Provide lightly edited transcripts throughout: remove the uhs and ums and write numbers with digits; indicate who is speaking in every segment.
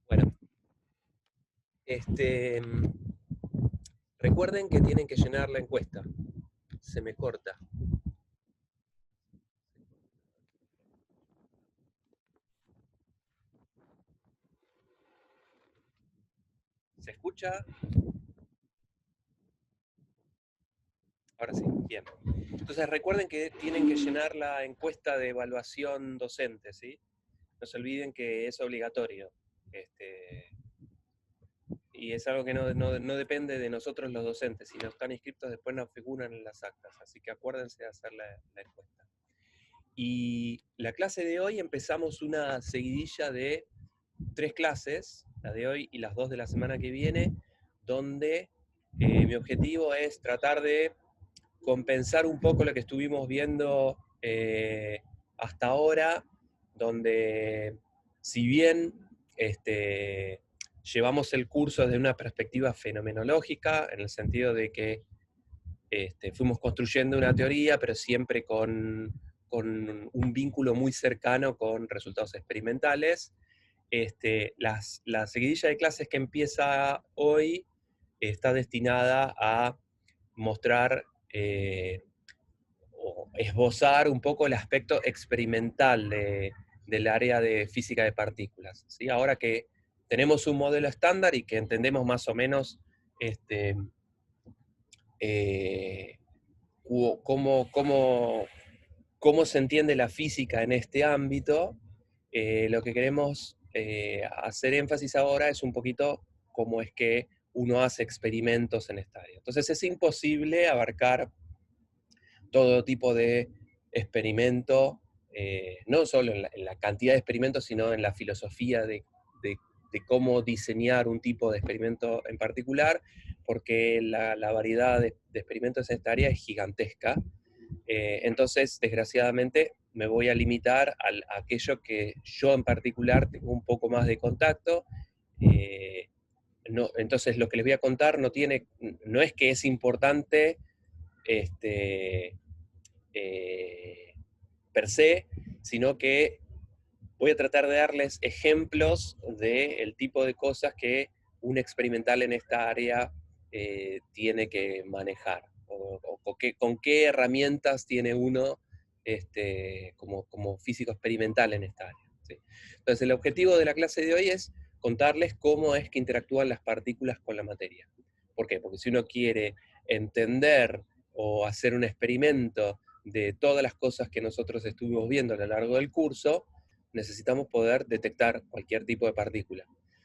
Speaker 1: Bueno, este, recuerden que tienen que llenar la encuesta. Se me corta. ¿Se escucha? Ahora sí, bien. Entonces recuerden que tienen que llenar la encuesta de evaluación docente, ¿sí? No se olviden que es obligatorio. Y es algo que no depende de nosotros los docentes. Si no están inscritos, después no figuran en las actas. Así que acuérdense de hacer la encuesta. Y la clase de hoy empezamos una seguidilla de 3 clases, la de hoy y las 2 de la semana que viene, donde mi objetivo es tratar de compensar un poco lo que estuvimos viendo hasta ahora, donde si bien llevamos el curso desde una perspectiva fenomenológica, en el sentido de que fuimos construyendo una teoría, pero siempre con un vínculo muy cercano con resultados experimentales. La seguidilla de clases que empieza hoy está destinada a mostrar o esbozar un poco el aspecto experimental del área de física de partículas, ¿sí? Ahora que tenemos un modelo estándar y que entendemos más o menos eh, cómo se entiende la física en este ámbito, lo que queremos hacer énfasis ahora es un poquito cómo es que uno hace experimentos en esta área. Entonces es imposible abarcar todo tipo de experimento, no solo en la cantidad de experimentos, sino en la filosofía de cómo diseñar un tipo de experimento en particular, porque la variedad de experimentos en esta área es gigantesca. Entonces, desgraciadamente, me voy a limitar a aquello que yo en particular tengo un poco más de contacto. eh, entonces, lo que les voy a contar no es que es importante este, eh, per se, sino que voy a tratar de darles ejemplos del tipo de cosas que un experimental en esta área tiene que manejar, con qué herramientas tiene uno como físico experimental en esta área, ¿sí? Entonces, el objetivo de la clase de hoy es contarles cómo es que interactúan las partículas con la materia. ¿Por qué? Porque si uno quiere entender o hacer un experimento de todas las cosas que nosotros estuvimos viendo a lo largo del curso, necesitamos poder detectar cualquier tipo de partícula.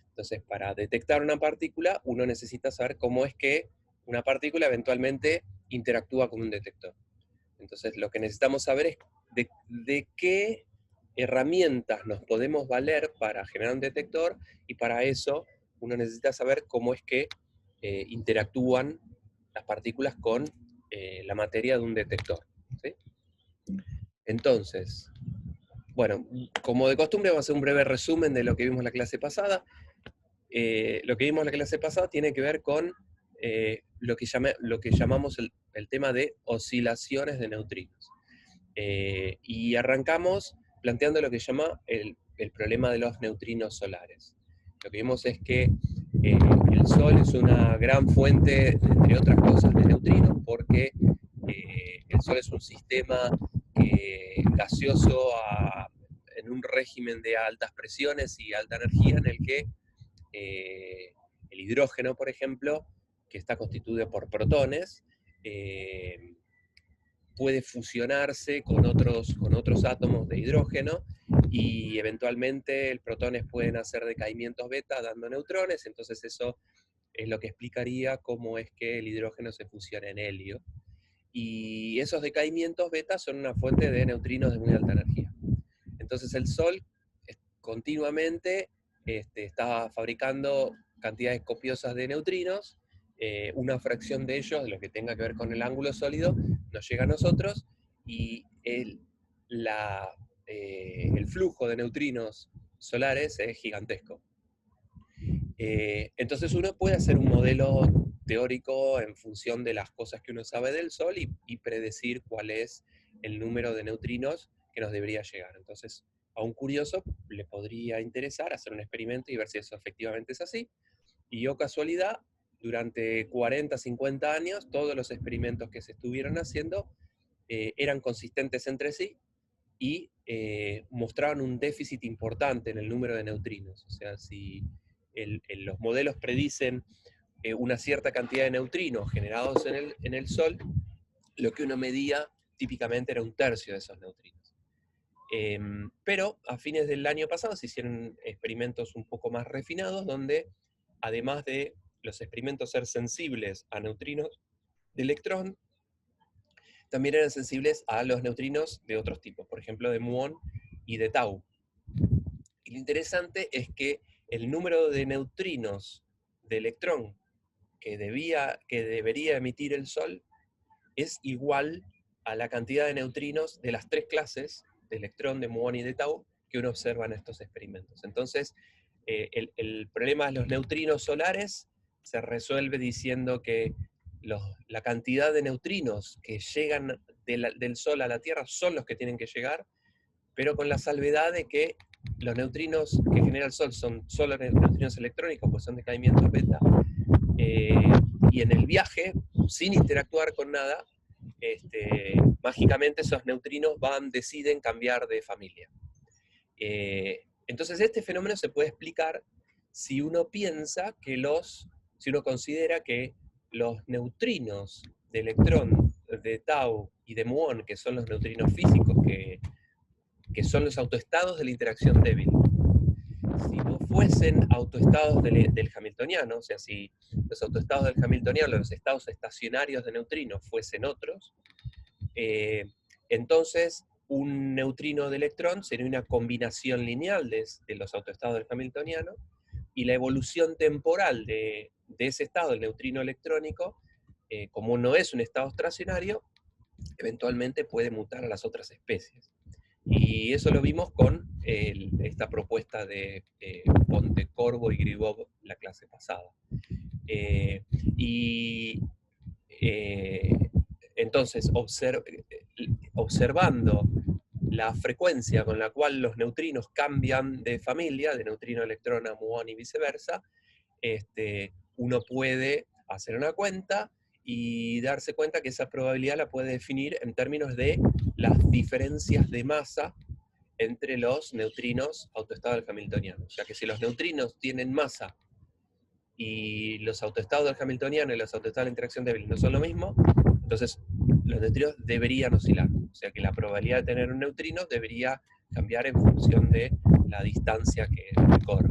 Speaker 1: Entonces, para detectar una partícula, uno necesita saber cómo es que una partícula eventualmente interactúa con un detector. Entonces, lo que necesitamos saber es de qué herramientas nos podemos valer para generar un detector, y para eso uno necesita saber cómo es que interactúan las partículas con la materia de un detector, ¿sí? Entonces, bueno, como de costumbre vamos a hacer un breve resumen de lo que vimos en la clase pasada. Lo que vimos en la clase pasada tiene que ver con lo que llamamos el tema de oscilaciones de neutrinos. Y arrancamos planteando lo que se llama el problema de los neutrinos solares. Lo que vimos es que el Sol es una gran fuente, entre otras cosas, de neutrinos, porque el Sol es un sistema gaseoso en un régimen de altas presiones y alta energía, en el que el hidrógeno, por ejemplo, que está constituido por protones, puede fusionarse con otros átomos de hidrógeno, y eventualmente los protones pueden hacer decaimientos beta dando neutrones. Entonces eso es lo que explicaría cómo es que el hidrógeno se fusiona en helio. Y esos decaimientos beta son una fuente de neutrinos de muy alta energía. Entonces el Sol continuamente está fabricando cantidades copiosas de neutrinos. Una fracción de ellos, de lo que tenga que ver con el ángulo sólido, nos llega a nosotros, y el flujo de neutrinos solares es gigantesco. Entonces uno puede hacer un modelo teórico en función de las cosas que uno sabe del Sol, y predecir cuál es el número de neutrinos que nos debería llegar. Entonces a un curioso le podría interesar hacer un experimento y ver si eso efectivamente es así. Y oh casualidad, durante 40, 50 años, todos los experimentos que se estuvieron haciendo eran consistentes entre sí y mostraban un déficit importante en el número de neutrinos. O sea, si los modelos predicen una cierta cantidad de neutrinos generados en el Sol, lo que uno medía típicamente era un tercio de esos neutrinos. Pero a fines del año pasado se hicieron experimentos un poco más refinados, donde además de los experimentos ser sensibles a neutrinos de electrón, también eran sensibles a los neutrinos de otros tipos, por ejemplo de muón y de tau. Y lo interesante es que el número de neutrinos de electrón que debería emitir el Sol es igual a la cantidad de neutrinos de las tres clases de electrón, de muón y de tau que uno observa en estos experimentos. Entonces, el problema de los neutrinos solares se resuelve diciendo que la cantidad de neutrinos que llegan del Sol a la Tierra son los que tienen que llegar, pero con la salvedad de que los neutrinos que genera el Sol son solo neutrinos electrónicos, pues son decaimientos beta, y en el viaje, sin interactuar con nada, mágicamente esos neutrinos deciden cambiar de familia. Entonces este fenómeno se puede explicar si uno piensa que si uno considera que los neutrinos de electrón, de tau y de muón, que son los neutrinos físicos, que son los autoestados de la interacción débil, si no fuesen autoestados del hamiltoniano, o sea, si los autoestados del hamiltoniano, los estados estacionarios de neutrinos fuesen otros, entonces un neutrino de electrón sería una combinación lineal de los autoestados del hamiltoniano, y la evolución temporal de ese estado, el neutrino electrónico, como no es un estado estacionario, eventualmente puede mutar a las otras especies. Y eso lo vimos con esta propuesta de Pontecorvo y Gribov la clase pasada. Y entonces, observando la frecuencia con la cual los neutrinos cambian de familia, de neutrino a electrón a muón y viceversa, uno puede hacer una cuenta y darse cuenta que esa probabilidad la puede definir en términos de las diferencias de masa entre los neutrinos autoestados del hamiltoniano. O sea que si los neutrinos tienen masa y los autoestados del hamiltoniano y los autoestados de la interacción débil no son lo mismo, entonces los neutrinos deberían oscilar. O sea que la probabilidad de tener un neutrino debería cambiar en función de la distancia que recorre.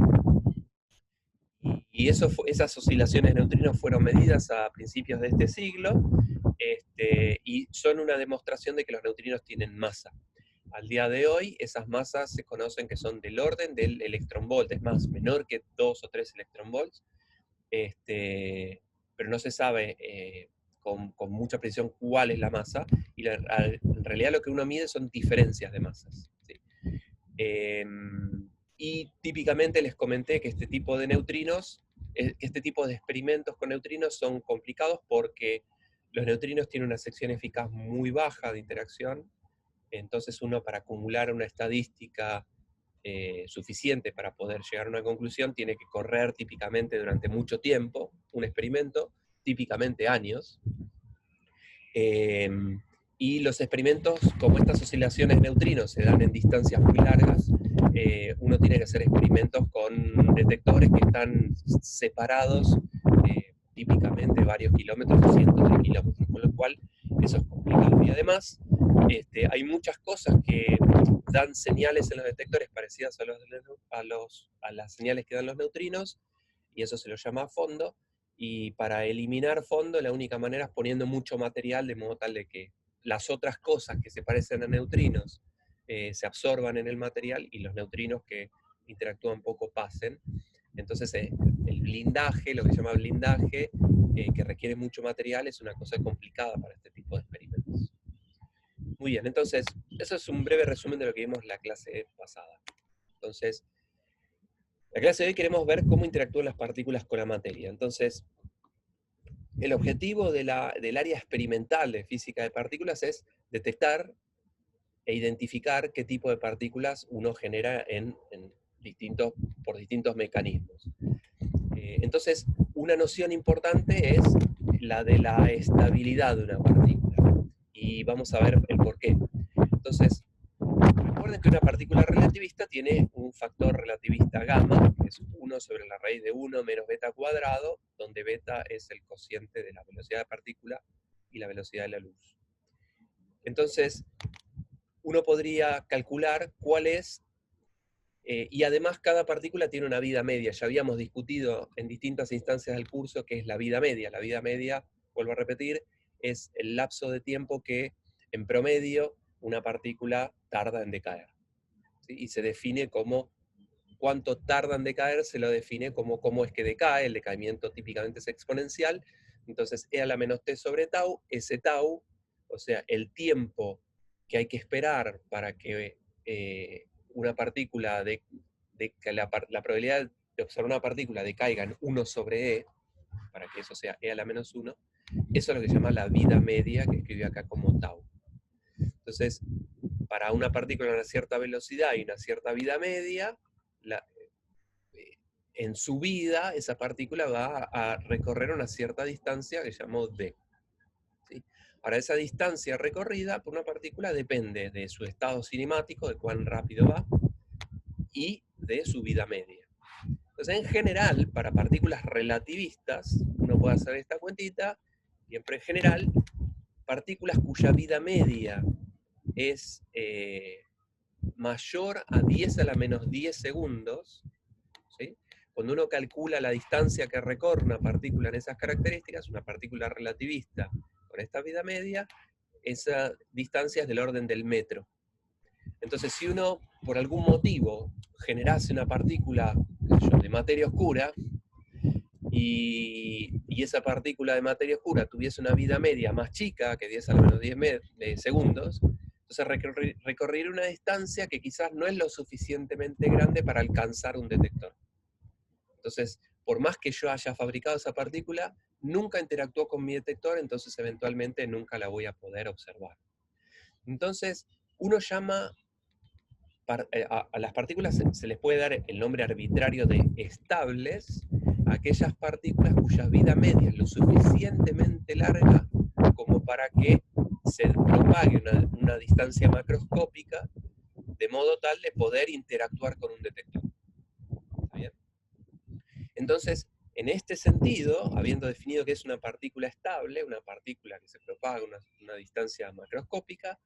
Speaker 1: Y esas oscilaciones de neutrinos fueron medidas a principios de este siglo, y son una demostración de que los neutrinos tienen masa. Al día de hoy, esas masas se conocen que son del orden del electronvolt, es más, menor que 2 o 3 electronvolts, pero no se sabe con mucha precisión cuál es la masa, y en realidad lo que uno mide son diferencias de masas. ¿Sí? Y típicamente les comenté que este tipo de neutrinos, este tipo de experimentos con neutrinos son complicados porque los neutrinos tienen una sección eficaz muy baja de interacción, entonces uno para acumular una estadística suficiente para poder llegar a una conclusión tiene que correr típicamente durante mucho tiempo un experimento, típicamente años. Y los experimentos, como estas oscilaciones de neutrinos se dan en distancias muy largas, uno tiene que hacer experimentos con detectores que están separados típicamente varios kilómetros, cientos de kilómetros, con lo cual eso es complicado. Y además, hay muchas cosas que dan señales en los detectores parecidas a las señales que dan los neutrinos, y eso se lo llama fondo, y para eliminar fondo la única manera es poniendo mucho material de modo tal de que las otras cosas que se parecen a neutrinos se absorban en el material y los neutrinos que interactúan poco pasen. Entonces el blindaje, lo que se llama blindaje, que requiere mucho material, es una cosa complicada para este tipo de experimentos. Muy bien, entonces eso es un breve resumen de lo que vimos la clase pasada. Entonces, la clase de hoy queremos ver cómo interactúan las partículas con la materia. Entonces, el objetivo del área experimental de física de partículas es detectar e identificar qué tipo de partículas uno genera por distintos mecanismos. Entonces, una noción importante es la de la estabilidad de una partícula. Y vamos a ver el por qué. Entonces, recuerden que una partícula relativista tiene un factor relativista gamma, que es 1 sobre la raíz de 1 menos beta cuadrado, donde beta es el cociente de la velocidad de la partícula y la velocidad de la luz. Entonces, uno podría calcular cuál es, y además cada partícula tiene una vida media. Ya habíamos discutido en distintas instancias del curso qué es la vida media. La vida media, vuelvo a repetir, es el lapso de tiempo que, en promedio, una partícula tarda en decaer. ¿Sí? Y se define como cuánto tarda en decaer, se lo define como cómo es que decae. El decaimiento típicamente es exponencial. Entonces, E a la menos T sobre tau, ese tau, o sea, el tiempo que hay que esperar para que una partícula, que la probabilidad de observar una partícula decaiga en 1 sobre E, para que eso sea E a la menos 1, eso es lo que se llama la vida media, que escribí acá como tau. Entonces, para una partícula a una cierta velocidad y una cierta vida media, en su vida esa partícula va a recorrer una cierta distancia que llamamos d. ¿Sí? Ahora, esa distancia recorrida por una partícula depende de su estado cinemático, de cuán rápido va, y de su vida media. Entonces, en general, para partículas relativistas, uno puede hacer esta cuentita, siempre en general, partículas cuya vida media es mayor a 10 a la menos 10 segundos, ¿sí? Cuando uno calcula la distancia que recorre una partícula en esas características, una partícula relativista con esta vida media, esa distancia es del orden del metro. Entonces, si uno, por algún motivo, generase una partícula de materia oscura, y esa partícula de materia oscura tuviese una vida media más chica, que 10 a la menos 10 segundos, entonces recorrería una distancia que quizás no es lo suficientemente grande para alcanzar un detector. Entonces, por más que yo haya fabricado esa partícula, nunca interactuó con mi detector, entonces eventualmente nunca la voy a poder observar. Entonces, uno llama a las partículas se les puede dar el nombre arbitrario de estables a aquellas partículas cuya vida media es lo suficientemente larga como para que se propague una distancia macroscópica de modo tal de poder interactuar con un detector. ¿Está bien? Entonces, en este sentido, habiendo definido que es una partícula estable, una partícula que se propaga a una distancia macroscópica,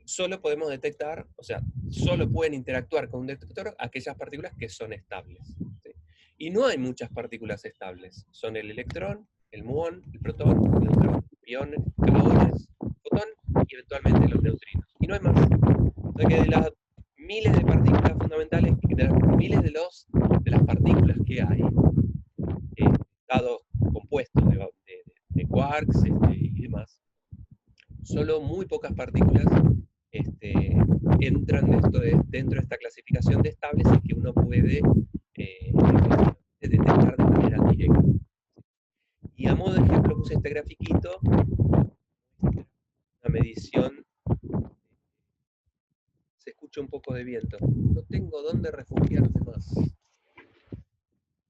Speaker 1: solo podemos detectar, o sea, solo pueden interactuar con un detector aquellas partículas que son estables. ¿Sí? Y no hay muchas partículas estables. Son el electrón, el muón, el protón, el neutrón, iones, gluones, fotón y eventualmente los neutrinos. Y no hay más. Entonces, que de las miles de partículas fundamentales, de las miles de las partículas que hay, dados compuestos de quarks y demás, solo muy pocas partículas entran dentro de esta clasificación de estables y que uno puede detectar de manera directa. Y a modo de ejemplo puse este grafiquito, una medición, se escucha un poco de viento, no tengo dónde refugiarse más.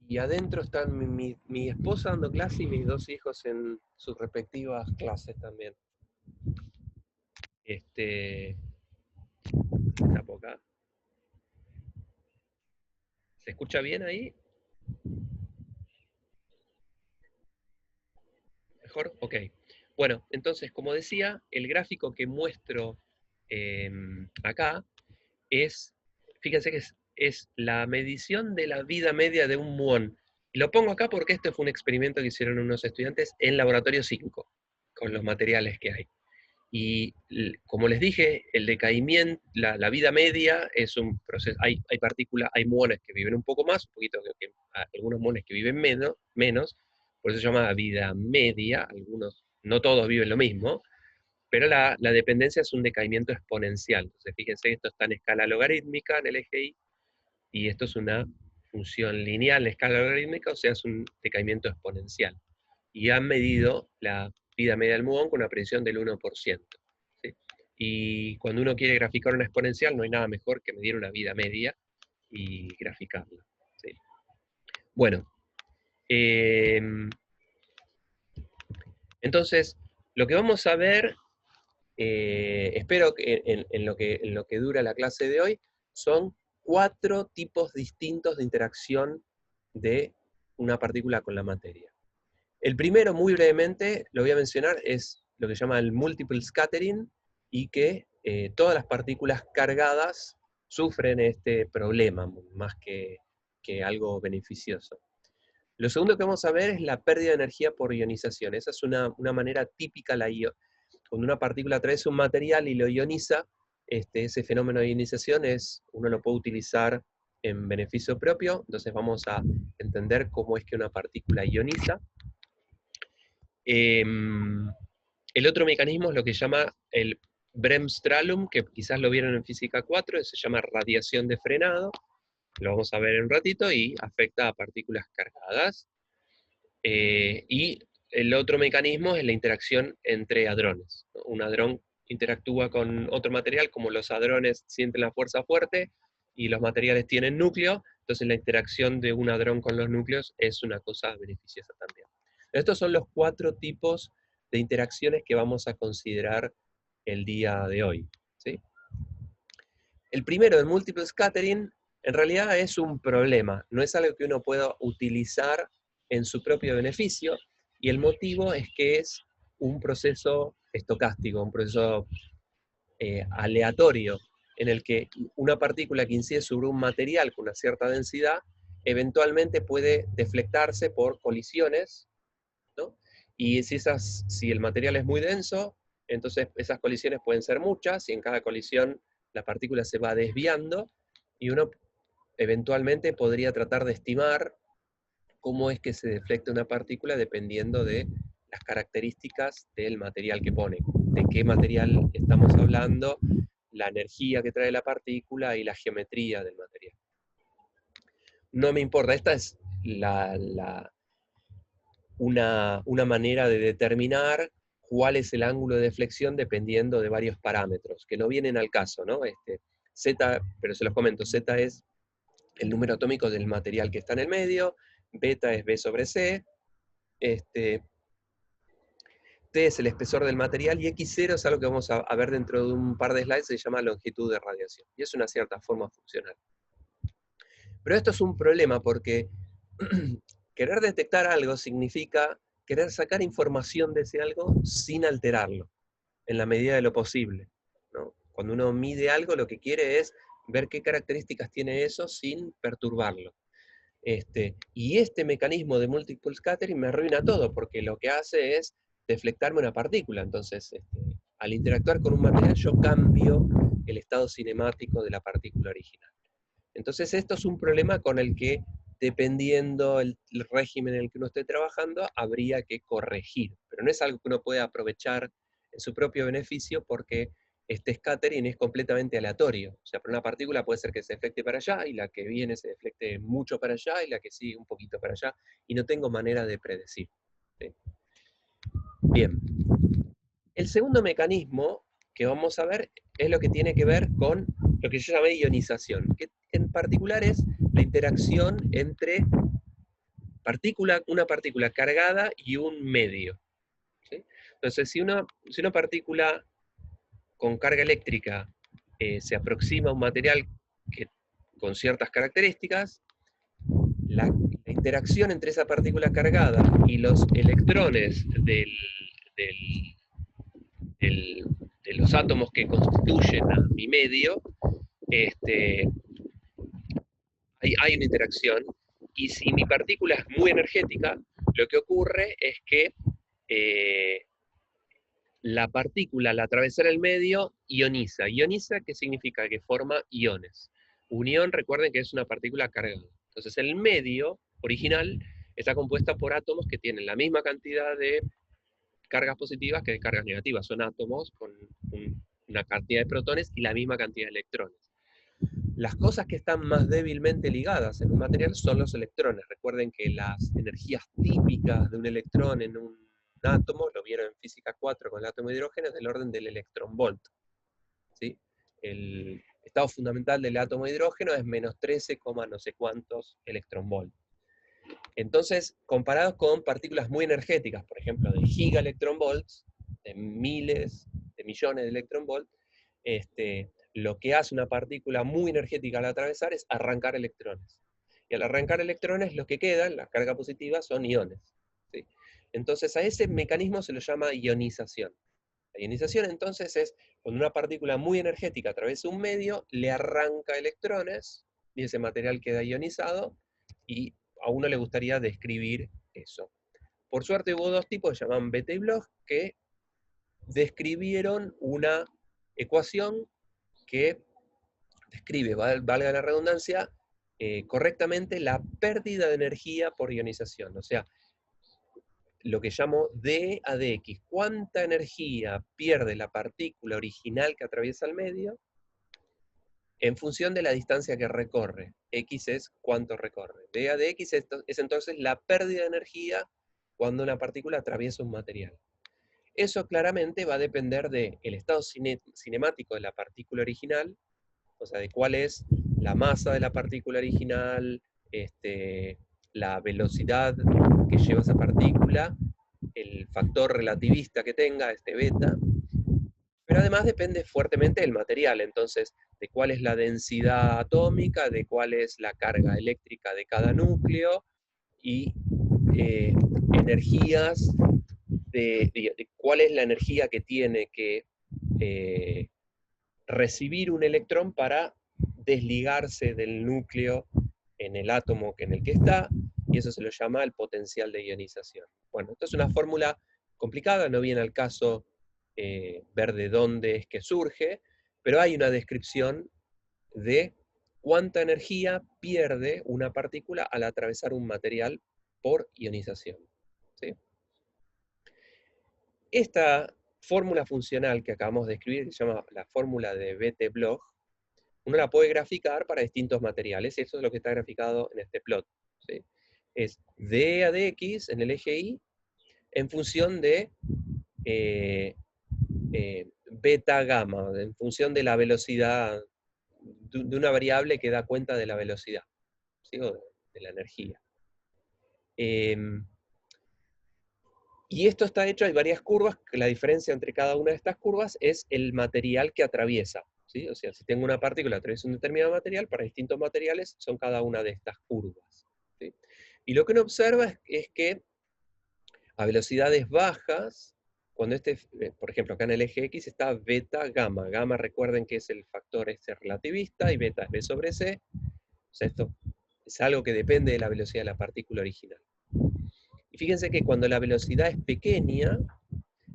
Speaker 1: Y adentro están mi esposa dando clase y mis dos hijos en sus respectivas clases también. Tapo acá. ¿Se escucha bien ahí? ¿Mejor? Ok. Bueno, entonces, como decía, el gráfico que muestro acá es, fíjense que es la medición de la vida media de un muón. Y lo pongo acá porque este fue un experimento que hicieron unos estudiantes en laboratorio 5, con los materiales que hay. Y como les dije, el decaimiento, la vida media es un proceso, hay partículas, hay muones que viven un poco más, un poquito algunos muones que viven menos, por eso se llama vida media, algunos, no todos viven lo mismo, pero la dependencia es un decaimiento exponencial. Entonces fíjense, esto está en escala logarítmica en el eje Y, y esto es una función lineal en escala logarítmica, o sea, es un decaimiento exponencial. Y han medido la vida media del muón con una precisión del 1%. ¿Sí? Y cuando uno quiere graficar una exponencial, no hay nada mejor que medir una vida media y graficarla. ¿Sí? Bueno, entonces, lo que vamos a ver, espero que en lo que dura la clase de hoy, son 4 tipos distintos de interacción de una partícula con la materia. El primero, muy brevemente, lo voy a mencionar, es lo que se llama el multiple scattering, y que todas las partículas cargadas sufren este problema, más que algo beneficioso. Lo segundo que vamos a ver es la pérdida de energía por ionización. Esa es una manera típica, cuando una partícula atraviesa un material y lo ioniza, ese fenómeno de ionización uno lo puede utilizar en beneficio propio. Entonces vamos a entender cómo es que una partícula ioniza. El otro mecanismo es lo que se llama el Bremsstrahlung, que quizás lo vieron en física 4, se llama radiación de frenado, lo vamos a ver en un ratito, y afecta a partículas cargadas. Y el otro mecanismo es la interacción entre hadrones, ¿no? Un hadrón interactúa con otro material, como los hadrones sienten la fuerza fuerte, y los materiales tienen núcleo, entonces la interacción de un hadrón con los núcleos es una cosa beneficiosa también. Estos son los 4 tipos de interacciones que vamos a considerar el día de hoy, ¿sí? El primero, el multiple scattering, en realidad es un problema, no es algo que uno pueda utilizar en su propio beneficio, y el motivo es que es un proceso estocástico, un proceso aleatorio, en el que una partícula que incide sobre un material con una cierta densidad eventualmente puede deflectarse por colisiones, ¿no? Y si el material es muy denso, entonces esas colisiones pueden ser muchas, y en cada colisión la partícula se va desviando, y uno eventualmente podría tratar de estimar cómo es que se deflecta una partícula dependiendo de las características del material que pone, de qué material estamos hablando, la energía que trae la partícula y la geometría del material. No me importa, esta es una manera de determinar cuál es el ángulo de deflexión dependiendo de varios parámetros, que no vienen al caso, ¿no? Z, pero se los comento, Z es el número atómico del material que está en el medio, beta es B sobre C, T es el espesor del material, y X0 es algo que vamos a ver dentro de un par de slides, se llama longitud de radiación, y es una cierta forma funcional. Pero esto es un problema porque querer detectar algo significa querer sacar información de ese algo sin alterarlo, en la medida de lo posible, ¿no? Cuando uno mide algo, lo que quiere es ver qué características tiene eso sin perturbarlo. Y este mecanismo de multiple scattering me arruina todo, porque lo que hace es deflectarme una partícula. Entonces, al interactuar con un material, yo cambio el estado cinemático de la partícula original. Entonces, esto es un problema con el que, dependiendo el régimen en el que uno esté trabajando, habría que corregir. Pero no es algo que uno pueda aprovechar en su propio beneficio, porque este scattering es completamente aleatorio. O sea, para una partícula puede ser que se deflecte para allá, y la que viene se deflecte mucho para allá, y la que sigue un poquito para allá, y no tengo manera de predecir, ¿sí? Bien. El segundo mecanismo que vamos a ver es lo que tiene que ver con lo que yo llamé ionización, que en particular es la interacción entre una partícula cargada y un medio, ¿sí? Entonces, si una partícula con carga eléctrica se aproxima a un material con ciertas características, la interacción entre esa partícula cargada y los electrones del- de los átomos que constituyen a mi medio, este, hay una interacción, y si mi partícula es muy energética, lo que ocurre es que eh, la partícula, al atravesar el medio, ioniza. ¿Ioniza qué significa? Que forma iones. Unión, recuerden que es una partícula cargada. Entonces el medio original está compuesta por átomos que tienen la misma cantidad de cargas positivas que de cargas negativas. Son átomos con una cantidad de protones y la misma cantidad de electrones. Las cosas que están más débilmente ligadas en un material son los electrones. Recuerden que las energías típicas de un electrón en un átomo, lo vieron en física 4 con el átomo de hidrógeno, es del orden del electronvolt. ¿sí? El estado fundamental del átomo de hidrógeno es menos 13, no sé cuántos electronvolts. Entonces, comparados con partículas muy energéticas, por ejemplo, de gigaelectronvolts, de miles de millones de electronvolts, lo que hace una partícula muy energética al atravesar es arrancar electrones. Y al arrancar electrones, lo que quedan, la carga positiva, son iones. ¿Sí? Entonces, a ese mecanismo se lo llama ionización. La ionización, entonces, es cuando una partícula muy energética atraviesa un medio, le arranca electrones, y ese material queda ionizado, y a uno le gustaría describir eso. Por suerte hubo dos tipos que se llamaban Bethe y Bloch, que describieron una ecuación que describe, valga la redundancia, correctamente la pérdida de energía por ionización. O sea, lo que llamo d a dx, cuánta energía pierde la partícula original que atraviesa el medio en función de la distancia que recorre. X es cuánto recorre. D a dx es entonces la pérdida de energía cuando una partícula atraviesa un material. Eso claramente va a depender del estado cinemático de la partícula original, o sea, de cuál es la masa de la partícula original, la velocidad que lleva esa partícula, el factor relativista que tenga, beta, pero además depende fuertemente del material, entonces, de cuál es la densidad atómica, de cuál es la carga eléctrica de cada núcleo, y energías, de cuál es la energía que tiene que recibir un electrón para desligarse del núcleo en el átomo en el que está, y eso se lo llama el potencial de ionización. Bueno, esto es una fórmula complicada, no viene al caso ver de dónde es que surge, pero hay una descripción de cuánta energía pierde una partícula al atravesar un material por ionización. ¿Sí? Esta fórmula funcional que acabamos de escribir, que se llama la fórmula de Bethe-Bloch, uno la puede graficar para distintos materiales, y eso es lo que está graficado en este plot. ¿Sí? Es d a dx en el eje y en función de beta gamma, en función de la velocidad, de una variable que da cuenta de la velocidad, ¿sí? O de la energía. Y esto está hecho, hay varias curvas, que la diferencia entre cada una de estas curvas es el material que atraviesa. ¿Sí? O sea, si tengo una partícula que atraviesa un determinado material, para distintos materiales son cada una de estas curvas. ¿Sí? Y lo que uno observa es que a velocidades bajas, cuando por ejemplo, acá en el eje X está beta gamma. Gamma, recuerden que es el factor relativista, y beta es B sobre C. O sea, esto es algo que depende de la velocidad de la partícula original. Y fíjense que cuando la velocidad es pequeña,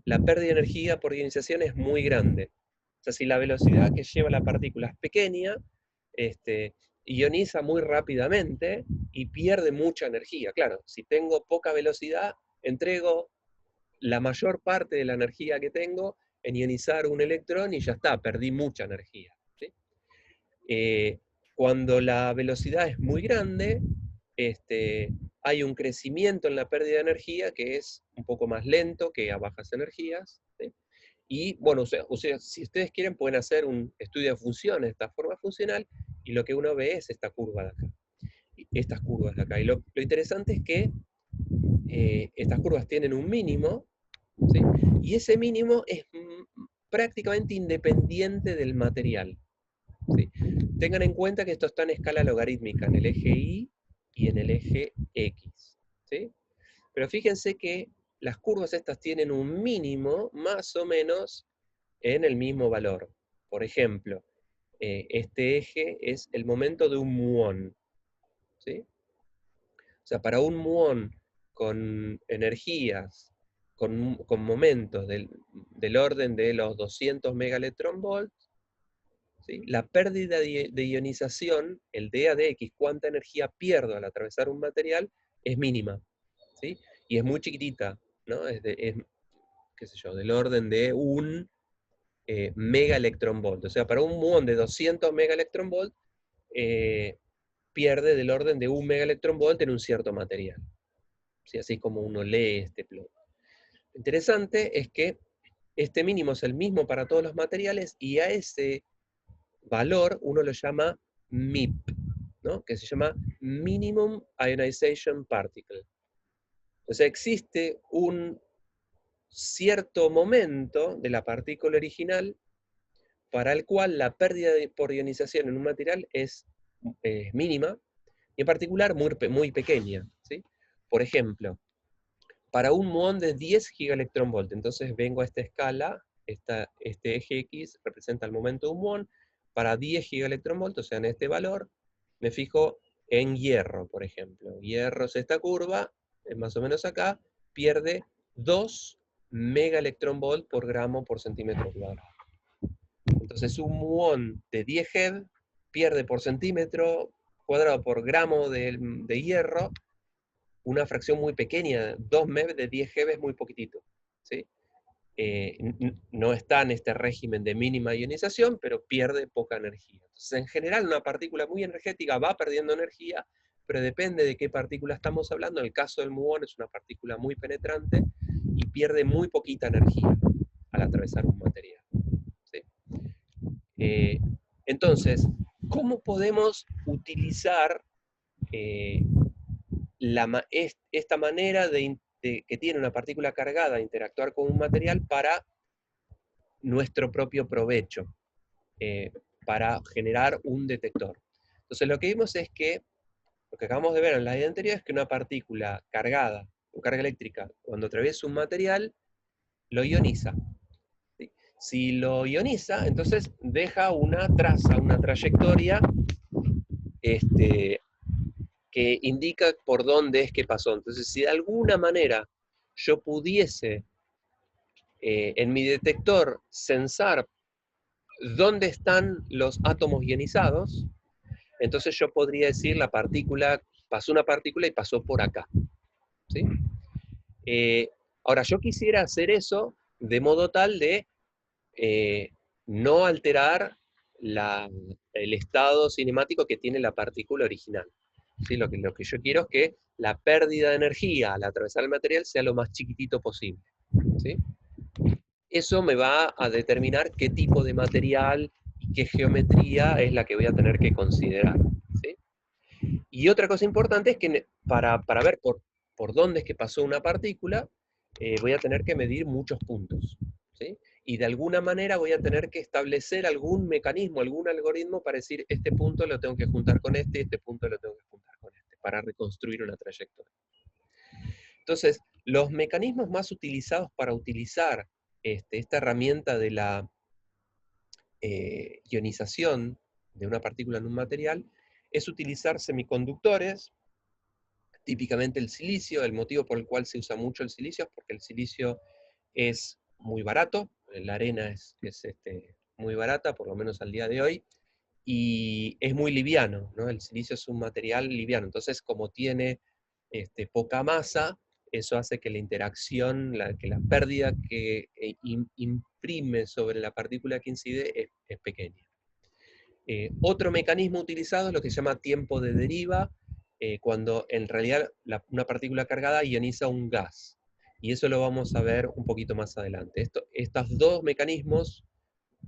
Speaker 1: la pérdida de energía por ionización es muy grande. O sea, si la velocidad que lleva la partícula es pequeña, ioniza muy rápidamente y pierde mucha energía. Claro, si tengo poca velocidad, entrego la mayor parte de la energía que tengo en ionizar un electrón y ya está, perdí mucha energía. ¿Sí? Cuando la velocidad es muy grande, hay un crecimiento en la pérdida de energía que es un poco más lento que a bajas energías. ¿Sí? Y bueno, si ustedes quieren pueden hacer un estudio de funciones de esta forma funcional, y lo que uno ve es esta curva de acá, estas curvas de acá. Y lo interesante es que estas curvas tienen un mínimo, ¿sí? Y ese mínimo es prácticamente independiente del material. ¿Sí? Tengan en cuenta que esto está en escala logarítmica, en el eje Y y en el eje X. ¿Sí? Pero fíjense que las curvas estas tienen un mínimo más o menos en el mismo valor. Por ejemplo, este eje es el momento de un muón. ¿Sí? O sea, para un muón con energías, con momentos del orden de los 200 megaelectronvolts, ¿sí? La pérdida de ionización, el d a dx, cuánta energía pierdo al atravesar un material, es mínima. ¿Sí? Y es muy chiquitita, ¿no? Qué sé yo, del orden de un megaelectronvolt. O sea, para un muón de 200 megaelectronvolt, pierde del orden de un megaelectronvolt en un cierto material. ¿Sí? Así como uno lee este plot. Lo interesante es que Este mínimo es el mismo para todos los materiales y a ese valor uno lo llama MIP, ¿no? Que se llama Minimum Ionization Particle. Entonces existe un cierto momento de la partícula original para el cual la pérdida por ionización en un material es mínima, y en particular muy pequeña, ¿sí? Por ejemplo, para un muón de 10 gigaelectronvolt, entonces vengo a esta escala, este eje X representa el momento de un muón, para 10 gigaelectronvolt, o sea, en este valor, me fijo en hierro, por ejemplo. Hierro es esta curva, es más o menos acá, pierde 2 megaelectronvolt por gramo por centímetro cuadrado. Entonces un muón de 10 GeV pierde por centímetro cuadrado por gramo de hierro una fracción muy pequeña, 2 MeV de 10 GeV es muy poquitito, ¿sí? No está en este régimen de mínima ionización, pero pierde poca energía. Entonces, en general, una partícula muy energética va perdiendo energía, pero depende de qué partícula estamos hablando. En el caso del muón es una partícula muy penetrante y pierde muy poquita energía al atravesar un material, ¿sí? Entonces, ¿cómo podemos utilizar eh, esta manera que tiene una partícula cargada de interactuar con un material para nuestro propio provecho, para generar un detector? Entonces lo que vimos es que, lo que acabamos de ver en la slide anterior, es que una partícula cargada, con carga eléctrica, cuando atraviesa un material, lo ioniza. ¿Sí? Si lo ioniza, entonces deja una traza, una trayectoria que indica por dónde es que pasó. Entonces, si de alguna manera yo pudiese en mi detector sensar dónde están los átomos ionizados, entonces yo podría decir la partícula, pasó una partícula y pasó por acá, ¿sí? Ahora, yo quisiera hacer eso de modo tal de no alterar el estado cinemático que tiene la partícula original. ¿Sí? Lo que yo quiero es que la pérdida de energía al atravesar el material sea lo más chiquitito posible, ¿sí? Eso me va a determinar qué tipo de material y qué geometría es la que voy a tener que considerar, ¿sí? Y otra cosa importante es que para ver por dónde es que pasó una partícula, voy a tener que medir muchos puntos, ¿sí? Y de alguna manera voy a tener que establecer algún mecanismo, algún algoritmo para decir, este punto lo tengo que juntar con este punto lo tengo que juntar con este, para reconstruir una trayectoria. Entonces, los mecanismos más utilizados para utilizar esta herramienta de la ionización de una partícula en un material es utilizar semiconductores, típicamente el silicio. El motivo por el cual se usa mucho el silicio es porque el silicio es muy barato, la arena es muy barata, por lo menos al día de hoy, y es muy liviano, ¿no? El silicio es un material liviano, entonces como tiene poca masa, eso hace que la interacción, que la pérdida que imprime sobre la partícula que incide es pequeña. Otro mecanismo utilizado es lo que se llama tiempo de deriva, cuando en realidad una partícula cargada ioniza un gas. Y eso lo vamos a ver un poquito más adelante. Estos dos mecanismos,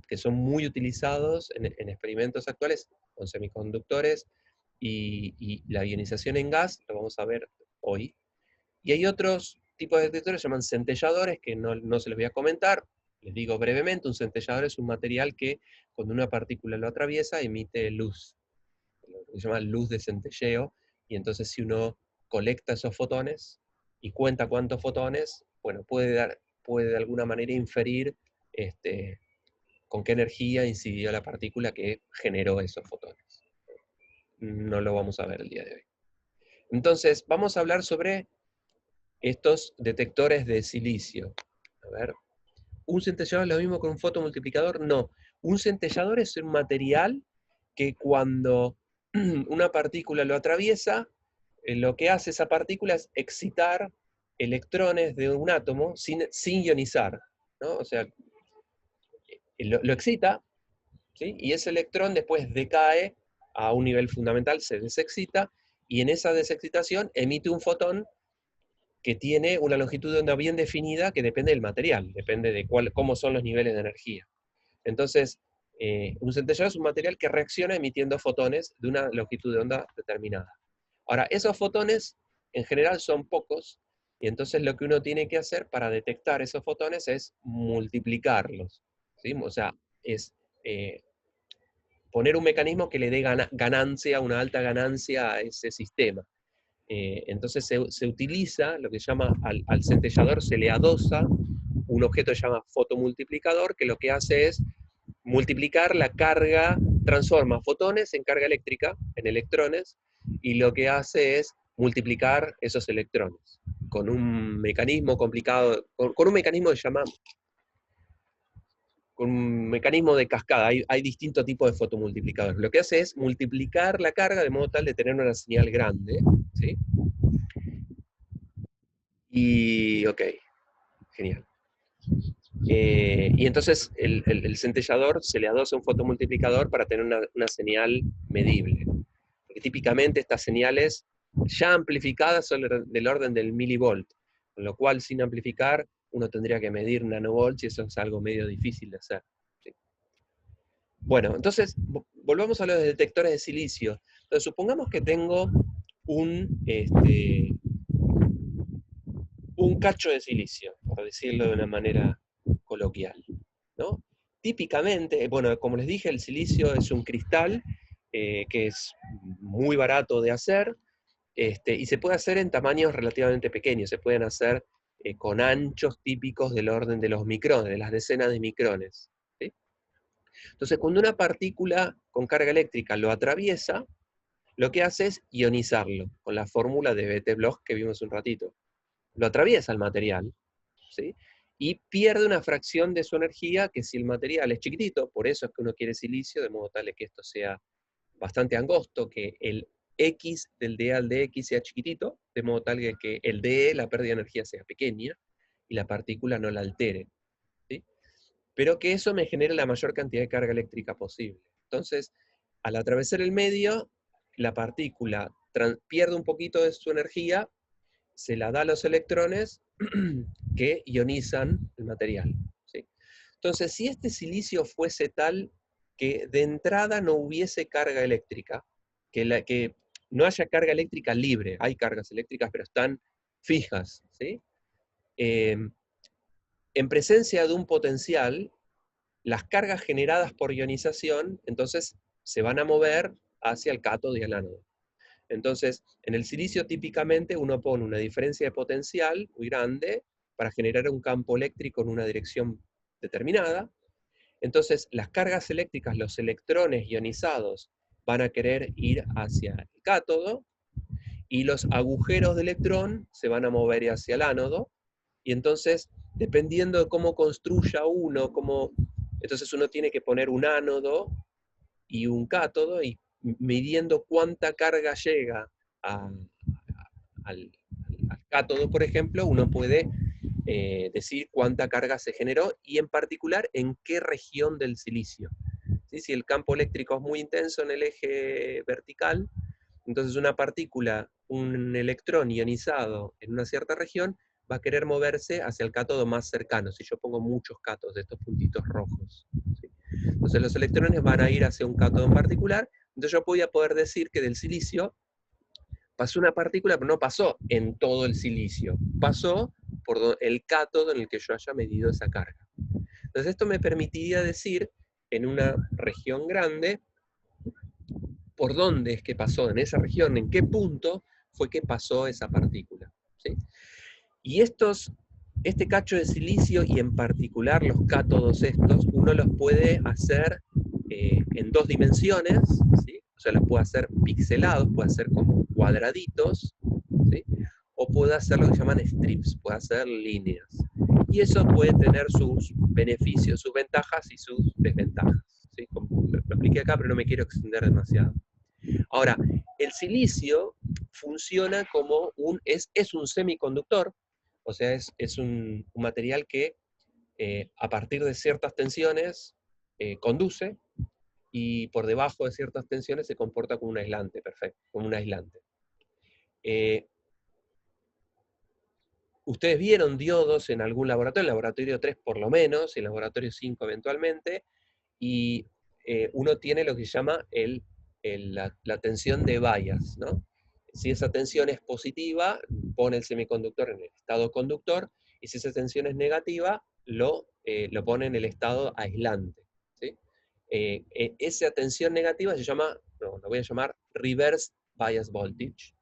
Speaker 1: que son muy utilizados en experimentos actuales con semiconductores y la ionización en gas, lo vamos a ver hoy. Y hay otros tipos de detectores, se llaman centelladores, que no se los voy a comentar. Les digo brevemente, un centellador es un material que cuando una partícula lo atraviesa emite luz, lo que se llama luz de centelleo, y entonces si uno colecta esos fotones y cuenta cuántos fotones, bueno, puede de alguna manera inferir con qué energía incidió la partícula que generó esos fotones. No lo vamos a ver el día de hoy. Entonces, vamos a hablar sobre estos detectores de silicio. A ver, ¿un centellador es lo mismo que un fotomultiplicador? No. Un centellador es un material que cuando una partícula lo atraviesa, lo que hace esa partícula es excitar electrones de un átomo sin ionizar, ¿no? O sea, lo excita, ¿sí? Y ese electrón después decae a un nivel fundamental, se desexcita, y en esa desexcitación emite un fotón que tiene una longitud de onda bien definida que depende del material, depende de cómo son los niveles de energía. Entonces, un centellador es un material que reacciona emitiendo fotones de una longitud de onda determinada. Ahora, esos fotones en general son pocos, y entonces lo que uno tiene que hacer para detectar esos fotones es multiplicarlos, ¿sí? O sea, es poner un mecanismo que le dé ganancia, una alta ganancia a ese sistema. Entonces se utiliza lo que se llama, al centellador se le adosa un objeto que se llama fotomultiplicador, que lo que hace es multiplicar la carga, transforma fotones en carga eléctrica, en electrones, y lo que hace es multiplicar esos electrones con un mecanismo complicado, con un mecanismo que se llama, con un mecanismo de cascada. Hay distintos tipos de fotomultiplicadores. Lo que hace es multiplicar la carga de modo tal de tener una señal grande, ¿sí? Y, ok, genial. Y entonces el centellador se le adosa un fotomultiplicador para tener una señal medible. Porque típicamente estas señales ya amplificadas son del orden del milivolt, con lo cual sin amplificar uno tendría que medir nanovolts y eso es algo medio difícil de hacer. ¿Sí? Bueno, entonces volvamos a los detectores de silicio. Entonces supongamos que tengo un cacho de silicio, por decirlo de una manera coloquial, ¿no? Típicamente, bueno, como les dije, el silicio es un cristal que es muy barato de hacer, y se puede hacer en tamaños relativamente pequeños, se pueden hacer con anchos típicos del orden de los micrones, de las decenas de micrones, ¿sí? Entonces, cuando una partícula con carga eléctrica lo atraviesa, lo que hace es ionizarlo, con la fórmula de Bethe-Bloch que vimos un ratito. Lo atraviesa el material, ¿sí? Y pierde una fracción de su energía, que si el material es chiquitito, por eso es que uno quiere silicio, de modo tal que esto sea bastante angosto, que el X del dE al dx sea chiquitito, de modo tal que el dE, la pérdida de energía, sea pequeña, y la partícula no la altere, ¿sí? Pero que eso me genere la mayor cantidad de carga eléctrica posible. Entonces, al atravesar el medio, la partícula pierde un poquito de su energía, se la da a los electrones que ionizan el material, ¿sí? Entonces, si este silicio fuese tal que de entrada no hubiese carga eléctrica, que no haya carga eléctrica libre, hay cargas eléctricas, pero están fijas, ¿sí? En presencia de un potencial, las cargas generadas por ionización, entonces, se van a mover hacia el cátodo y el ánodo. Entonces, en el silicio típicamente uno pone una diferencia de potencial muy grande para generar un campo eléctrico en una dirección determinada. Entonces, las cargas eléctricas, los electrones ionizados, van a querer ir hacia el cátodo, y los agujeros de electrón se van a mover hacia el ánodo, y entonces, dependiendo de cómo construya uno, entonces uno tiene que poner un ánodo y un cátodo, y midiendo cuánta carga llega a, al, al cátodo, por ejemplo, uno puede decir cuánta carga se generó y en particular en qué región del silicio. ¿Sí? Si el campo eléctrico es muy intenso en el eje vertical, entonces una partícula, un electrón ionizado en una cierta región, va a querer moverse hacia el cátodo más cercano, si yo pongo muchos cátodos de estos puntitos rojos, ¿sí? Entonces los electrones van a ir hacia un cátodo en particular, entonces yo voy a poder decir que del silicio pasó una partícula, pero no pasó en todo el silicio, pasó por el cátodo en el que yo haya medido esa carga. Entonces esto me permitiría decir, en una región grande, por dónde es que pasó en esa región, en qué punto fue que pasó esa partícula, ¿sí? Y este cacho de silicio, y en particular los cátodos estos, uno los puede hacer en dos dimensiones, ¿sí? O sea, los puede hacer pixelados, puede hacer como cuadraditos, ¿sí? O puede hacer lo que llaman strips, puede hacer líneas. Y eso puede tener sus beneficios, sus ventajas y sus desventajas, ¿sí? Como lo expliqué acá, pero no me quiero extender demasiado. Ahora, el silicio funciona como es un semiconductor, o sea, es un material que a partir de ciertas tensiones conduce, y por debajo de ciertas tensiones se comporta como un aislante, perfecto, como un aislante. Eh, Ustedes vieron diodos en algún laboratorio, en el laboratorio 3 por lo menos, y en el laboratorio 5 eventualmente, y uno tiene lo que se llama la tensión de Bias, ¿no? Si esa tensión es positiva, pone el semiconductor en el estado conductor, y si esa tensión es negativa, lo pone en el estado aislante, ¿sí? Esa tensión negativa se llama, no, lo voy a llamar reverse bias voltage.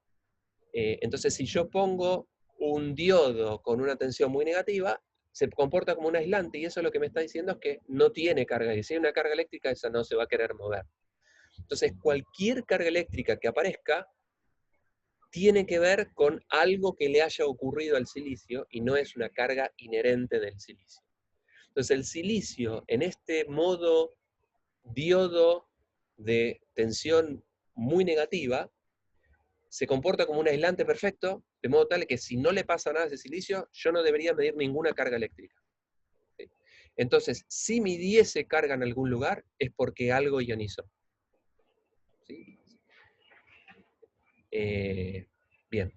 Speaker 1: Entonces, si yo pongo un diodo con una tensión muy negativa, se comporta como un aislante, y eso lo que me está diciendo es que no tiene carga, y si hay una carga eléctrica, esa no se va a querer mover. Entonces, cualquier carga eléctrica que aparezca tiene que ver con algo que le haya ocurrido al silicio, y no es una carga inherente del silicio. Entonces, el silicio, en este modo diodo de tensión muy negativa, se comporta como un aislante perfecto, de modo tal que si no le pasa nada a ese silicio, yo no debería medir ninguna carga eléctrica. ¿Sí? Entonces, si midiese carga en algún lugar, es porque algo ionizó. ¿Sí? Bien.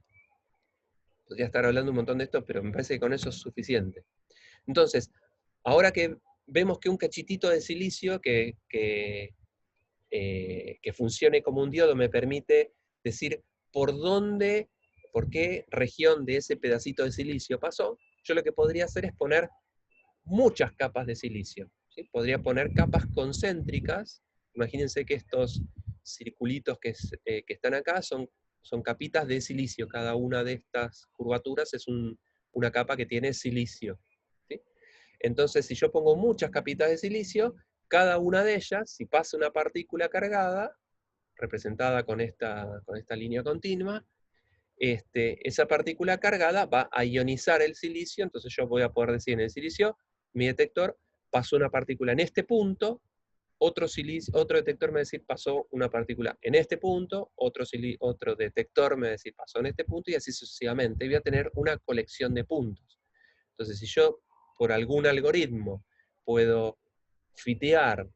Speaker 1: Podría estar hablando un montón de esto, pero me parece que con eso es suficiente. Entonces, ahora que vemos que un cachitito de silicio que funcione como un diodo me permite decir por dónde, por qué región de ese pedacito de silicio pasó, yo lo que podría hacer es poner muchas capas de silicio. ¿Sí? Podría poner capas concéntricas. Imagínense que estos circulitos que están acá son capitas de silicio. Cada una de estas curvaturas es una capa que tiene silicio. ¿Sí? Entonces, si yo pongo muchas capitas de silicio, cada una de ellas, si pasa una partícula cargada, representada con esta línea continua, esa partícula cargada va a ionizar el silicio, entonces yo voy a poder decir en el silicio, mi detector pasó una partícula en este punto, otro detector me va a decir pasó una partícula en este punto, otro detector me va a decir pasó en este punto, y así sucesivamente. Y voy a tener una colección de puntos. Entonces, si yo por algún algoritmo puedo fitear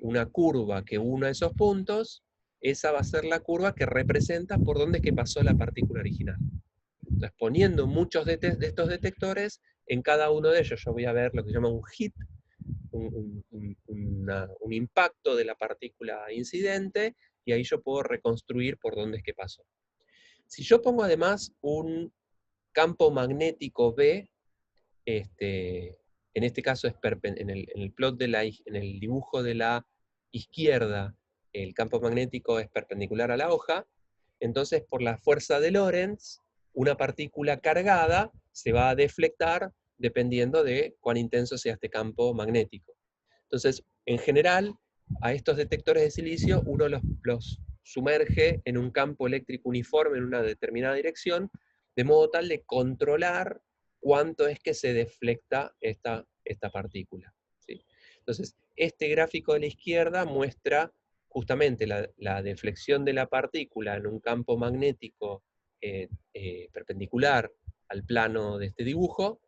Speaker 1: una curva que una esos puntos, esa va a ser la curva que representa por dónde es que pasó la partícula original. Entonces, poniendo muchos de estos detectores, en cada uno de ellos yo voy a ver lo que se llama un hit, un impacto de la partícula incidente, y ahí yo puedo reconstruir por dónde es que pasó. Si yo pongo además un campo magnético B, en este caso es en el plot en el dibujo de la izquierda, el campo magnético es perpendicular a la hoja, entonces por la fuerza de Lorentz, una partícula cargada se va a deflectar dependiendo de cuán intenso sea este campo magnético. Entonces, en general, a estos detectores de silicio uno los sumerge en un campo eléctrico uniforme en una determinada dirección, de modo tal de controlar cuánto es que se deflecta esta partícula. ¿Sí? Entonces, este gráfico de la izquierda muestra justamente la deflexión de la partícula en un campo magnético perpendicular al plano de este dibujo,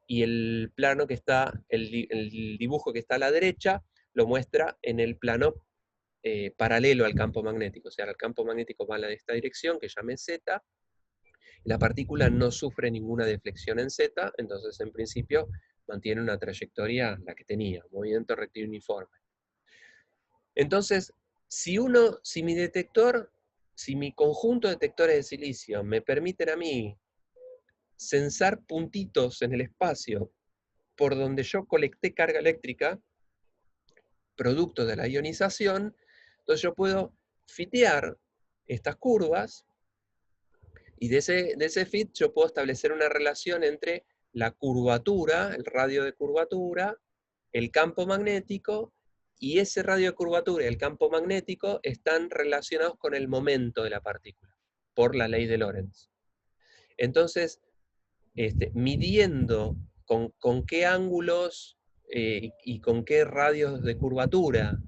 Speaker 1: y el plano que está, el dibujo que está a la derecha, lo muestra en el plano paralelo al campo magnético. O sea, el campo magnético va en esta dirección, que llame Z, la partícula no sufre ninguna deflexión en Z, entonces en principio mantiene una trayectoria la que tenía, movimiento rectilíneo uniforme. Entonces, si mi detector, si mi conjunto de detectores de silicio me permiten a mí censar puntitos en el espacio por donde yo colecté carga eléctrica, producto de la ionización, entonces yo puedo fitear estas curvas, y de ese fit yo puedo establecer una relación entre la curvatura, el radio de curvatura, el campo magnético, y ese radio de curvatura y el campo magnético están relacionados con el momento de la partícula, por la ley de Lorentz. Entonces, midiendo con qué ángulos y con qué radios de curvatura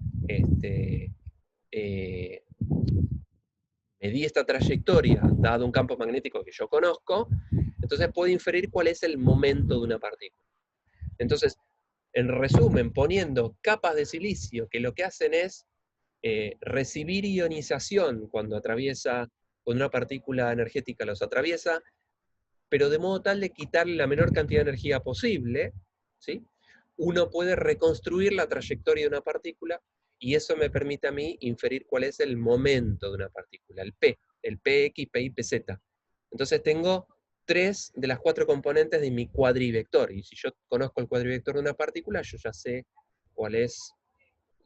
Speaker 1: eh, medí esta trayectoria, dado un campo magnético que yo conozco, entonces puedo inferir cuál es el momento de una partícula. Entonces, en resumen, poniendo capas de silicio que lo que hacen es recibir ionización cuando una partícula energética los atraviesa, pero de modo tal de quitarle la menor cantidad de energía posible, ¿sí? Uno puede reconstruir la trayectoria de una partícula y eso me permite a mí inferir cuál es el momento de una partícula, el P, el Px, Py, Pz. Entonces tengo 3 de las 4 componentes de mi cuadrivector, y si yo conozco el cuadrivector de una partícula, yo ya sé cuál es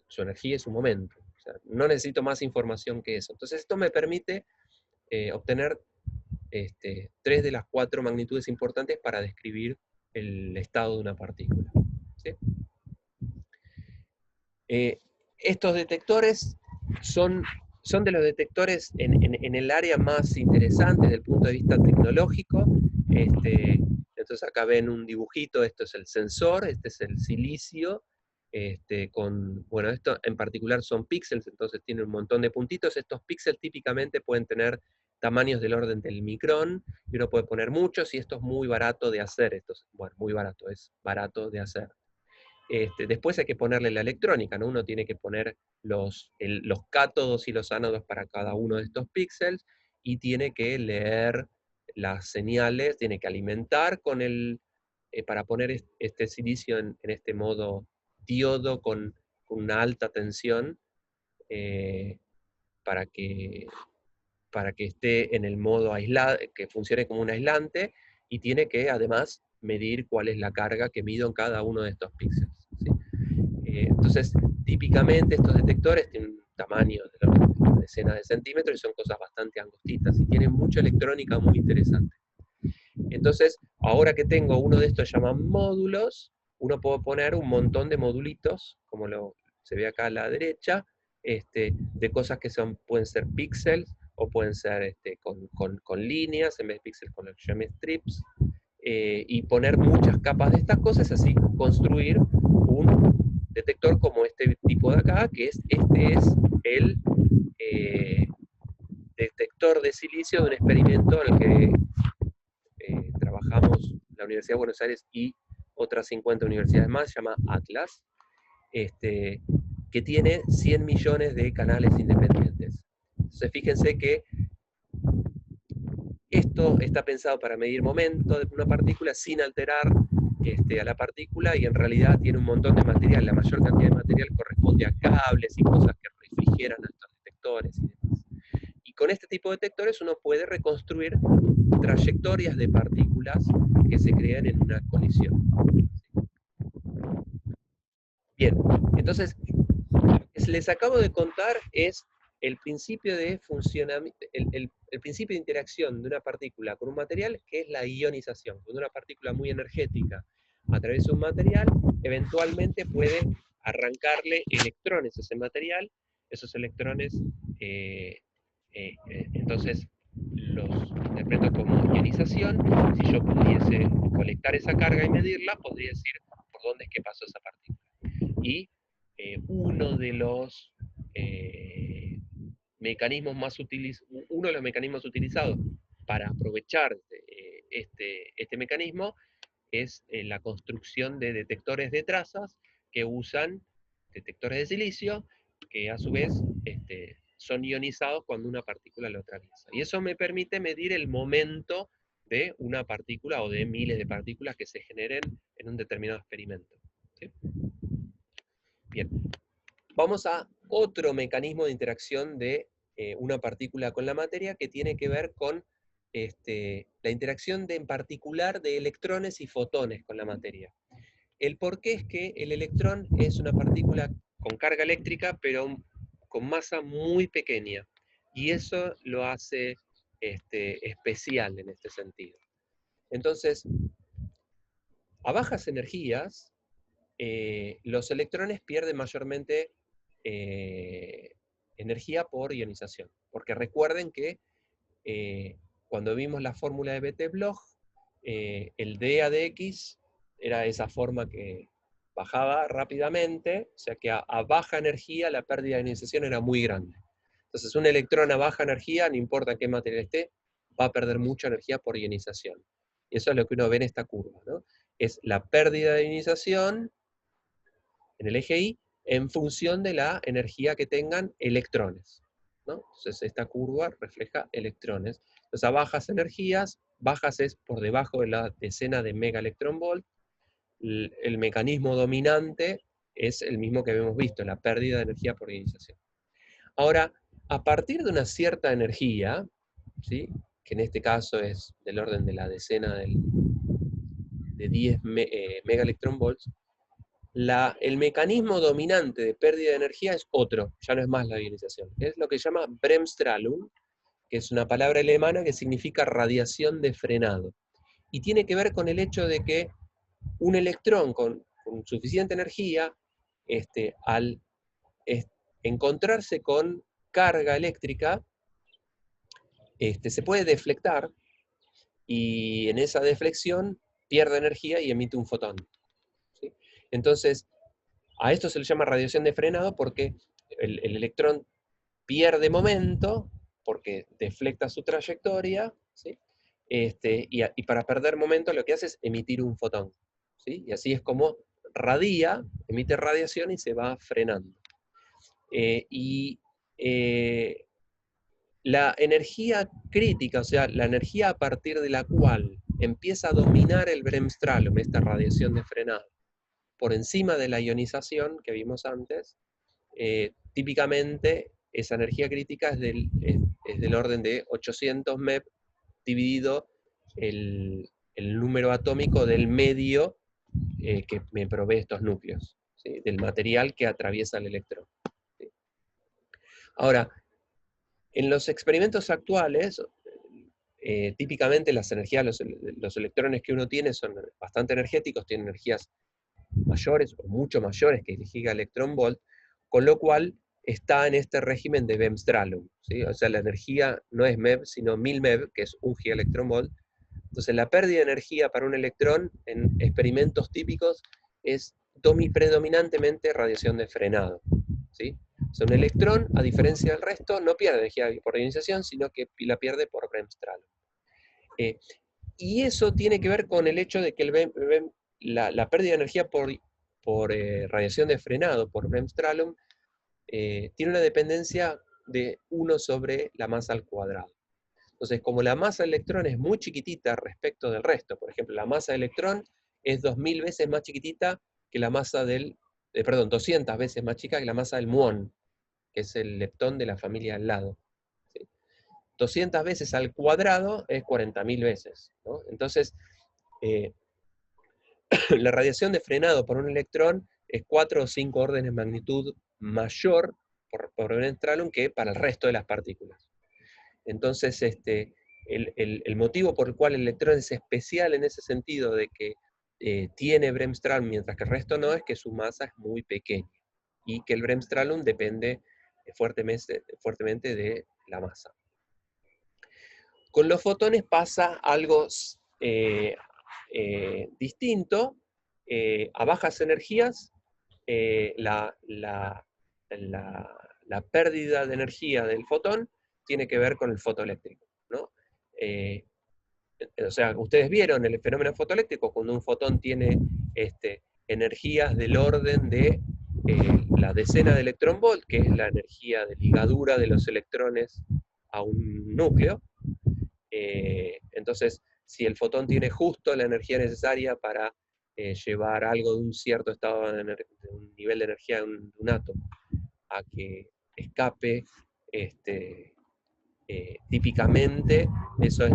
Speaker 1: su energía y su momento. O sea, no necesito más información que eso. Entonces esto me permite obtener 3 de las 4 magnitudes importantes para describir el estado de una partícula. ¿Sí? Estos detectores son de los detectores en el área más interesante desde el punto de vista tecnológico. Entonces acá ven un dibujito, esto es el sensor, este es el silicio, bueno, esto en particular son píxeles, entonces tiene un montón de puntitos. Estos píxeles típicamente pueden tener tamaños del orden del micrón, y uno puede poner muchos, y esto es muy barato de hacer. Bueno, muy barato, es barato de hacer. Después hay que ponerle la electrónica, ¿no? Uno tiene que poner los cátodos y los ánodos para cada uno de estos píxeles, y tiene que leer las señales, tiene que alimentar con para poner este silicio en este modo diodo con una alta tensión, eh, para que, esté en el modo aislado, que funcione como un aislante, y tiene que además medir cuál es la carga que mido en cada uno de estos píxeles, ¿sí? Entonces, típicamente estos detectores tienen un tamaño de una decena de centímetros y son cosas bastante angostitas y tienen mucha electrónica muy interesante. Entonces, ahora que tengo uno de estos llaman módulos, uno puede poner un montón de modulitos, como se ve acá a la derecha, de cosas que pueden ser píxeles o pueden ser con líneas, en vez de píxeles con los geometrips, y poner muchas capas de estas cosas, así construir un detector como este tipo de acá, que este es el detector de silicio de un experimento en el que trabajamos la Universidad de Buenos Aires y otras 50 universidades más, se llama Atlas, que tiene 100 millones de canales independientes. Entonces fíjense que esto está pensado para medir momento de una partícula sin alterar a la partícula, y en realidad tiene un montón de material. La mayor cantidad de material corresponde a cables y cosas que refrigeran a estos detectores y demás. Y con este tipo de detectores uno puede reconstruir trayectorias de partículas que se crean en una colisión. Bien, entonces lo que les acabo de contar es el principio de funcionamiento, el principio de interacción de una partícula con un material, que es la ionización. Cuando una partícula muy energética a través de un material, eventualmente puede arrancarle electrones a ese material. Esos electrones, entonces, los interpreto como ionización. Si yo pudiese colectar esa carga y medirla, podría decir por dónde es que pasó esa partícula. Y uno de los mecanismos más uno de los mecanismos utilizados para aprovechar este mecanismo es la construcción de detectores de trazas que usan detectores de silicio, que a su vez son ionizados cuando una partícula lo atraviesa. Y eso me permite medir el momento de una partícula o de miles de partículas que se generen en un determinado experimento. ¿Sí? Bien, vamos a otro mecanismo de interacción de una partícula con la materia, que tiene que ver con la interacción en particular de electrones y fotones con la materia. El porqué es que el electrón es una partícula con carga eléctrica, pero con masa muy pequeña, y eso lo hace especial en este sentido. Entonces, a bajas energías, los electrones pierden mayormente energía por ionización, porque recuerden que cuando vimos la fórmula de Bethe-Bloch, el dA de X era esa forma que bajaba rápidamente, o sea que a baja energía la pérdida de ionización era muy grande. Entonces un electrón a baja energía, no importa qué material esté, va a perder mucha energía por ionización. Y eso es lo que uno ve en esta curva, ¿no? Es la pérdida de ionización en el eje Y en función de la energía que tengan electrones, ¿no? Entonces esta curva refleja electrones. Entonces a bajas energías bajas es por debajo de la decena de megaelectronvolt. El mecanismo dominante es el mismo que habíamos visto, la pérdida de energía por ionización. Ahora, a partir de una cierta energía, ¿sí?, que en este caso es del orden de la decena de 10 megaelectronvolts, el mecanismo dominante de pérdida de energía es otro, ya no es más la ionización. Es lo que se llama Bremsstrahlung, que es una palabra alemana que significa radiación de frenado. Y tiene que ver con el hecho de que un electrón con suficiente energía, al encontrarse con carga eléctrica, se puede deflectar, y en esa deflexión pierde energía y emite un fotón, ¿sí? Entonces, a esto se le llama radiación de frenado porque el electrón pierde momento, porque deflecta su trayectoria, ¿sí? Y para perder momento lo que hace es emitir un fotón, ¿sí? Y así es como radia, emite radiación y se va frenando. La energía crítica, o sea, la energía a partir de la cual empieza a dominar el Bremsstrahlung, esta radiación de frenado, por encima de la ionización que vimos antes, típicamente esa energía crítica es del orden de 800 MeV dividido el número atómico del medio que me provee estos núcleos, ¿sí?, del material que atraviesa el electrón, ¿sí? Ahora, en los experimentos actuales, típicamente las energías, los electrones que uno tiene son bastante energéticos, tienen energías mayores o mucho mayores que el gigaelectronvolt, con lo cual está en este régimen de Bremsstrahlung, ¿sí? O sea, la energía no es MeV, sino 1000 MeV, que es 1 gigaelectronvolt. Entonces, la pérdida de energía para un electrón en experimentos típicos es predominantemente radiación de frenado, ¿sí? O sea, un electrón, a diferencia del resto, no pierde energía por ionización, sino que la pierde por Bremsstrahlung. Y eso tiene que ver con el hecho de que la pérdida de energía por radiación de frenado, por Bremsstrahlung, tiene una dependencia de 1 sobre la masa al cuadrado. Entonces, como la masa del electrón es muy chiquitita respecto del resto, por ejemplo, la masa del electrón es 2000 veces más chiquitita que la masa 200 veces más chica que la masa del muón, que es el leptón de la familia al lado, ¿sí? 200 veces al cuadrado es 40.000 veces, ¿no? Entonces, la radiación de frenado por un electrón es 4 o 5 órdenes de magnitud mayor por Bremsstrahlung que para el resto de las partículas. Entonces, el motivo por el cual el electrón es especial en ese sentido de que tiene Bremsstrahlung mientras que el resto no, es que su masa es muy pequeña y que el Bremsstrahlung depende fuertemente de la masa. Con los fotones pasa algo distinto. A bajas energías, la pérdida de energía del fotón tiene que ver con el fotoeléctrico, ¿no? O sea, ustedes vieron el fenómeno fotoeléctrico, cuando un fotón tiene energías del orden de la decena de electronvolt, que es la energía de ligadura de los electrones a un núcleo. Entonces, si el fotón tiene justo la energía necesaria para llevar algo de un cierto estado de un nivel de energía de un átomo a que escape, típicamente eso es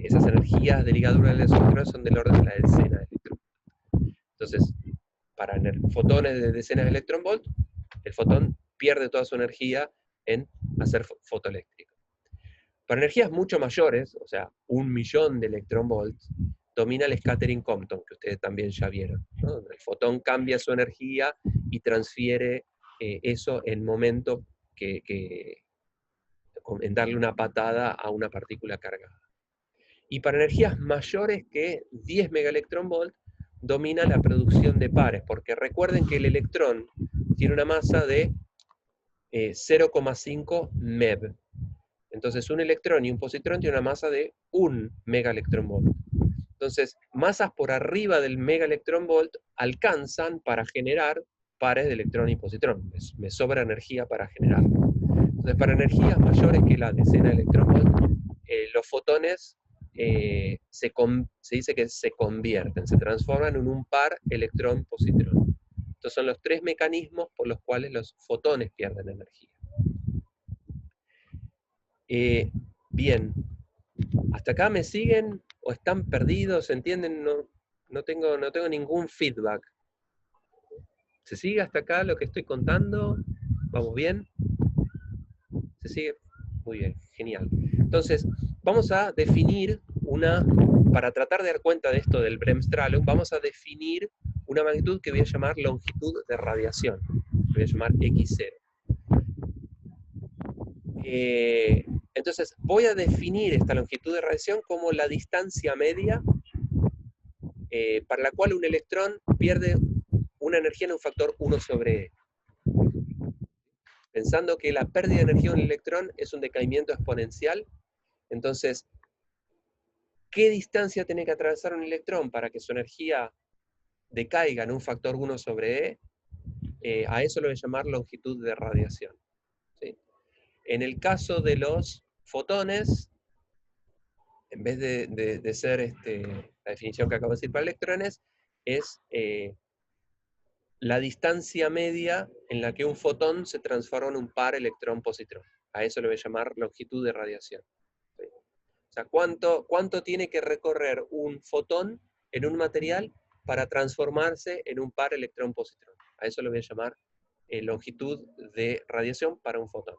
Speaker 1: esas energías de ligadura de los electrones son del orden de la decena de electronvolt. Entonces, para fotones de decenas de electronvolt, el fotón pierde toda su energía en hacer fotoeléctrico. Para energías mucho mayores, o sea, 1.000.000 de electronvolts, domina el scattering Compton, que ustedes también ya vieron, ¿no? El fotón cambia su energía y transfiere eso en momento en darle una patada a una partícula cargada. Y para energías mayores que 10 megaelectronvolt, domina la producción de pares, porque recuerden que el electrón tiene una masa de 0,5 MeV. Entonces, un electrón y un positrón tienen una masa de 1 megaelectronvolt. Entonces, masas por arriba del megaelectronvolt alcanzan para generar pares de electrón y positrón. Me sobra energía para generarlo. Entonces, para energías mayores que la decena de electronvolt, los fotones se dice que se convierten, se transforman en un par electrón-positrón. Estos son los tres mecanismos por los cuales los fotones pierden energía. Bien, ¿hasta acá me siguen o están perdidos? ¿Entienden? No tengo ningún feedback. ¿Se sigue hasta acá lo que estoy contando? ¿Vamos bien? ¿Se sigue? Muy bien, genial. Entonces, vamos a definir para tratar de dar cuenta de esto del Bremsstrahlung, vamos a definir una magnitud que voy a llamar longitud de radiación. Voy a llamar X0. Entonces, voy a definir esta longitud de radiación como la distancia media para la cual un electrón pierde una energía en un factor 1 sobre E. Pensando que la pérdida de energía de un electrón es un decaimiento exponencial, entonces, ¿qué distancia tiene que atravesar un electrón para que su energía decaiga en un factor 1 sobre E? A eso lo voy a llamar longitud de radiación. ¿Sí? En el caso de los fotones, en vez de ser la definición que acabo de decir para electrones, es la distancia media en la que un fotón se transforma en un par electrón-positrón. A eso lo voy a llamar longitud de radiación. ¿Sí? O sea, ¿cuánto tiene que recorrer un fotón en un material para transformarse en un par electrón-positrón? A eso lo voy a llamar longitud de radiación para un fotón.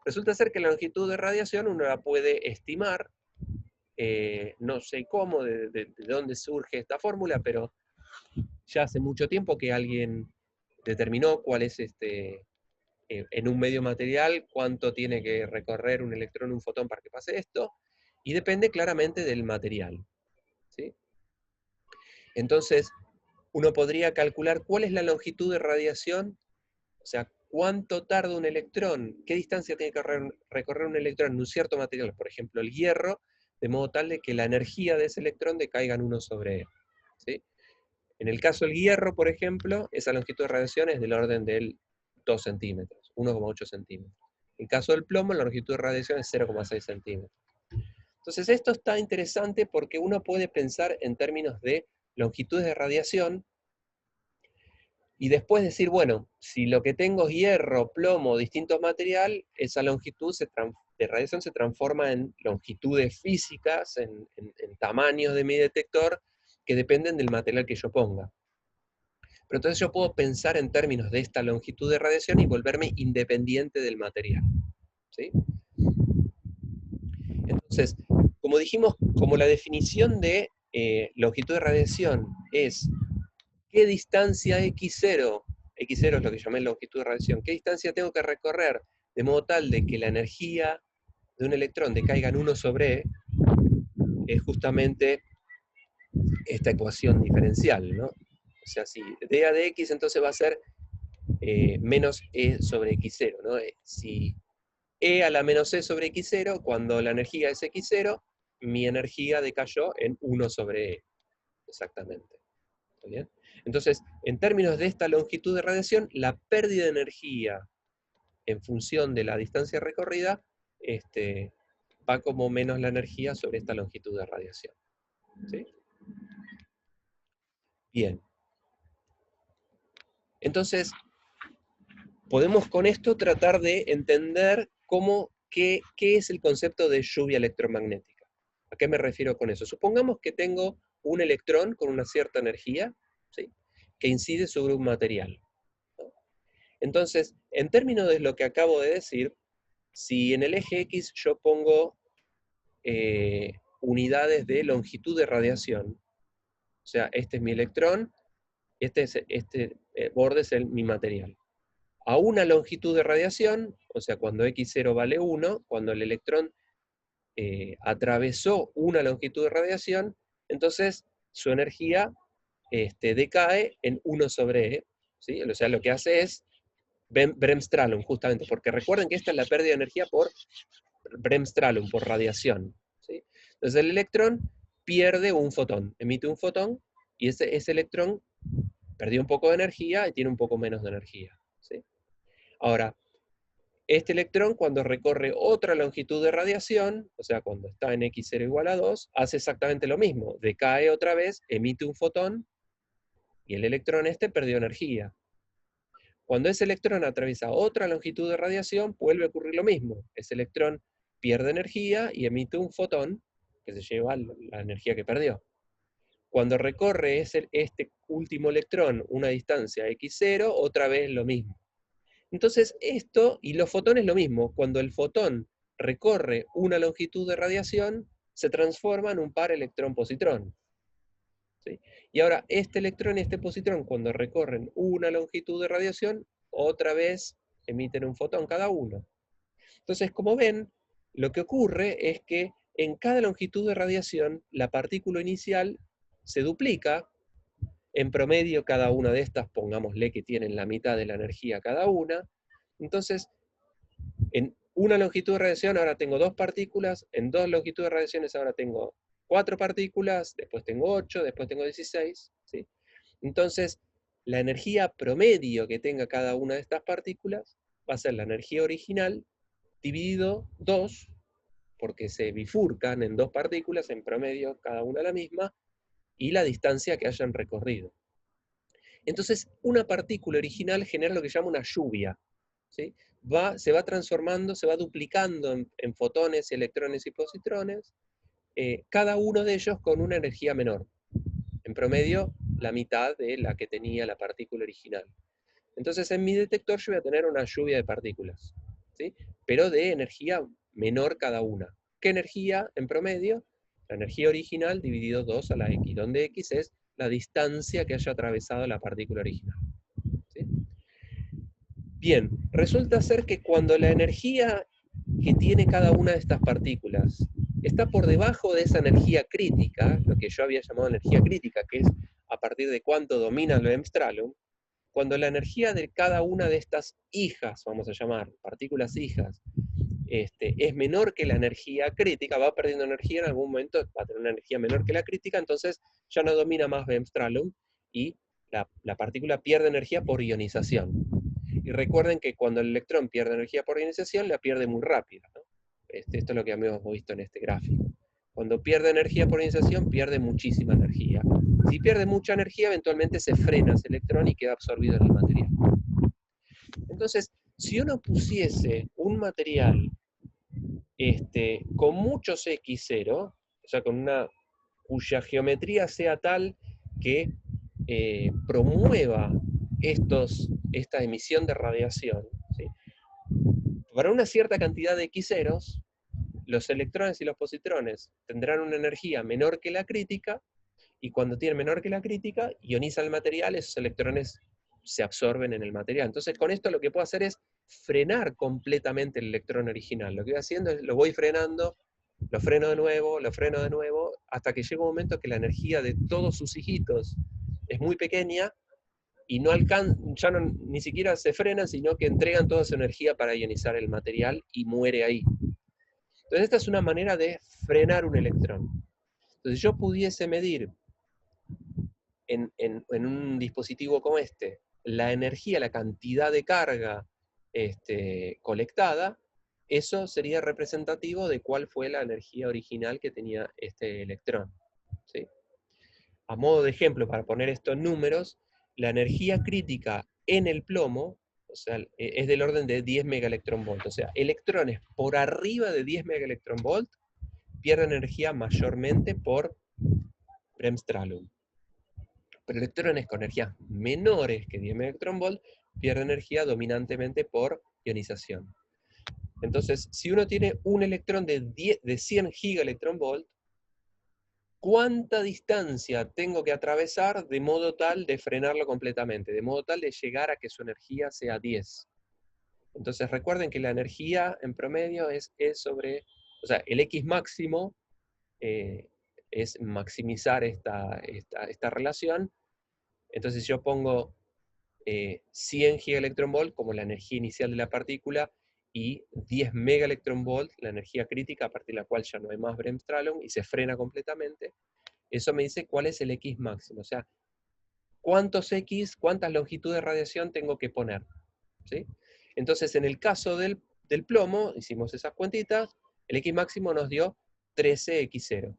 Speaker 1: Resulta ser que la longitud de radiación uno la puede estimar, no sé cómo, de dónde surge esta fórmula, pero ya hace mucho tiempo que alguien determinó cuál es en un medio material, cuánto tiene que recorrer un electrón, un fotón para que pase esto, y depende claramente del material. ¿Sí? Entonces, uno podría calcular cuál es la longitud de radiación, o sea, cuánto tarda un electrón, qué distancia tiene que recorrer un electrón en un cierto material, por ejemplo el hierro, de modo tal de que la energía de ese electrón decaiga en 1 sobre E. ¿Sí? En el caso del hierro, por ejemplo, esa longitud de radiación es del orden del 2 centímetros, 1,8 centímetros. En el caso del plomo, la longitud de radiación es 0,6 centímetros. Entonces esto está interesante porque uno puede pensar en términos de longitudes de radiación y después decir, bueno, si lo que tengo es hierro, plomo, distintos materiales, esa longitud de radiación se transforma en longitudes físicas, en tamaños de mi detector, que dependen del material que yo ponga. Pero entonces yo puedo pensar en términos de esta longitud de radiación y volverme independiente del material. ¿Sí? Entonces, como dijimos, como la definición de longitud de radiación es qué distancia x0 es lo que llamé longitud de radiación, qué distancia tengo que recorrer de modo tal de que la energía de un electrón decaiga en 1 sobre E, es justamente esta ecuación diferencial, ¿no? O sea, si dA de x entonces va a ser menos E sobre x0, ¿no? Si E a la menos E sobre x0, cuando la energía es x0, mi energía decayó en 1 sobre E, exactamente. ¿Está bien? Entonces, en términos de esta longitud de radiación, la pérdida de energía en función de la distancia recorrida va como menos la energía sobre esta longitud de radiación. ¿Sí? Bien. Entonces, podemos con esto tratar de entender qué es el concepto de lluvia electromagnética. ¿A qué me refiero con eso? Supongamos que tengo un electrón con una cierta energía, ¿sí?, que incide sobre un material, ¿no? Entonces, en términos de lo que acabo de decir, si en el eje X yo pongo unidades de longitud de radiación, o sea, este es mi electrón, este borde es mi material. A una longitud de radiación, o sea, cuando x0 vale 1, cuando el electrón atravesó una longitud de radiación, entonces su energía decae en 1 sobre E, ¿sí? O sea, lo que hace es Bremsstrahlung, justamente, porque recuerden que esta es la pérdida de energía por Bremsstrahlung, por radiación, ¿sí? Entonces el electrón pierde un fotón, emite un fotón, y ese electrón perdió un poco de energía y tiene un poco menos de energía, ¿sí? Ahora, Este electrón, cuando recorre otra longitud de radiación, o sea, cuando está en x0 igual a 2, hace exactamente lo mismo. Decae otra vez, emite un fotón, y el electrón este perdió energía. Cuando ese electrón atraviesa otra longitud de radiación, vuelve a ocurrir lo mismo. Ese electrón pierde energía y emite un fotón que se lleva la energía que perdió. Cuando recorre este último electrón una distancia x0, otra vez lo mismo. Entonces esto, y los fotones lo mismo, cuando el fotón recorre una longitud de radiación, se transforma en un par electrón-positrón. ¿Sí? Y ahora este electrón y este positrón, cuando recorren una longitud de radiación, otra vez emiten un fotón cada uno. Entonces, como ven, lo que ocurre es que en cada longitud de radiación, la partícula inicial se duplica. En promedio, cada una de estas, pongámosle que tienen la mitad de la energía cada una. Entonces, en una longitud de radiación ahora tengo 2 partículas, en 2 longitudes de radiaciones ahora tengo 4 partículas, después tengo 8, después tengo 16. ¿Sí? Entonces, la energía promedio que tenga cada una de estas partículas va a ser la energía original dividido 2, porque se bifurcan en 2 partículas, en promedio cada una la misma, y la distancia que hayan recorrido. Entonces, una partícula original genera lo que se llama una lluvia. ¿Sí? Se va transformando, se va duplicando en fotones, electrones y positrones, cada uno de ellos con una energía menor. En promedio, la mitad de la que tenía la partícula original. Entonces, en mi detector yo voy a tener una lluvia de partículas, ¿sí? Pero de energía menor cada una. ¿Qué energía en promedio? La energía original dividido 2 a la x, donde x es la distancia que haya atravesado la partícula original. ¿Sí? Bien, resulta ser que cuando la energía que tiene cada una de estas partículas está por debajo de esa energía crítica, lo que yo había llamado energía crítica, que es a partir de cuánto domina el Wemstralum, cuando la energía de cada una de estas hijas, vamos a llamar, partículas hijas, es menor que la energía crítica, va perdiendo energía en algún momento, va a tener una energía menor que la crítica, entonces ya no domina más Wemstralum y la partícula pierde energía por ionización. Y recuerden que cuando el electrón pierde energía por ionización, la pierde muy rápido, ¿no? Esto es lo que hemos visto en este gráfico. Cuando pierde energía por ionización, pierde muchísima energía. Si pierde mucha energía, eventualmente se frena ese electrón y queda absorbido en el material. Entonces, si uno pusiese un material con muchos x0, o sea, cuya geometría sea tal que promueva esta emisión de radiación, ¿sí? Para una cierta cantidad de x ceros, los electrones y los positrones tendrán una energía menor que la crítica, y cuando tienen menor que la crítica, ioniza el material, esos electrones se absorben en el material. Entonces, con esto lo que puedo hacer es frenar completamente el electrón original. Lo que voy haciendo es, lo voy frenando, lo freno de nuevo, hasta que llega un momento que la energía de todos sus hijitos es muy pequeña, y no ya no, ni siquiera se frenan, sino que entregan toda su energía para ionizar el material y muere ahí. Entonces esta es una manera de frenar un electrón. Entonces yo pudiese medir en un dispositivo como este la energía, la cantidad de carga colectada, eso sería representativo de cuál fue la energía original que tenía este electrón. ¿Sí? A modo de ejemplo, para poner esto en números, la energía crítica en el plomo, o sea, es del orden de 10 megaelectronvolt. O sea, electrones por arriba de 10 megaelectronvolt pierden energía mayormente por Bremsstrahlung. Pero electrones con energías menores que 10 megaelectronvolt pierden energía dominantemente por ionización. Entonces, si uno tiene un electrón de 100 gigaelectronvolt, ¿cuánta distancia tengo que atravesar de modo tal de frenarlo completamente? De modo tal de llegar a que su energía sea 10. Entonces recuerden que la energía en promedio es sobre, o sea, el X máximo es maximizar esta relación. Entonces yo pongo 100 gigaelectronvolt como la energía inicial de la partícula y 10 megaelectronvolt la energía crítica a partir de la cual ya no hay más Bremsstrahlung y se frena completamente. Eso me dice cuál es el X máximo, o sea, cuántas longitudes de radiación tengo que poner. ¿Sí? Entonces, en el caso del del plomo, hicimos esas cuentitas, el X máximo nos dio 13X0.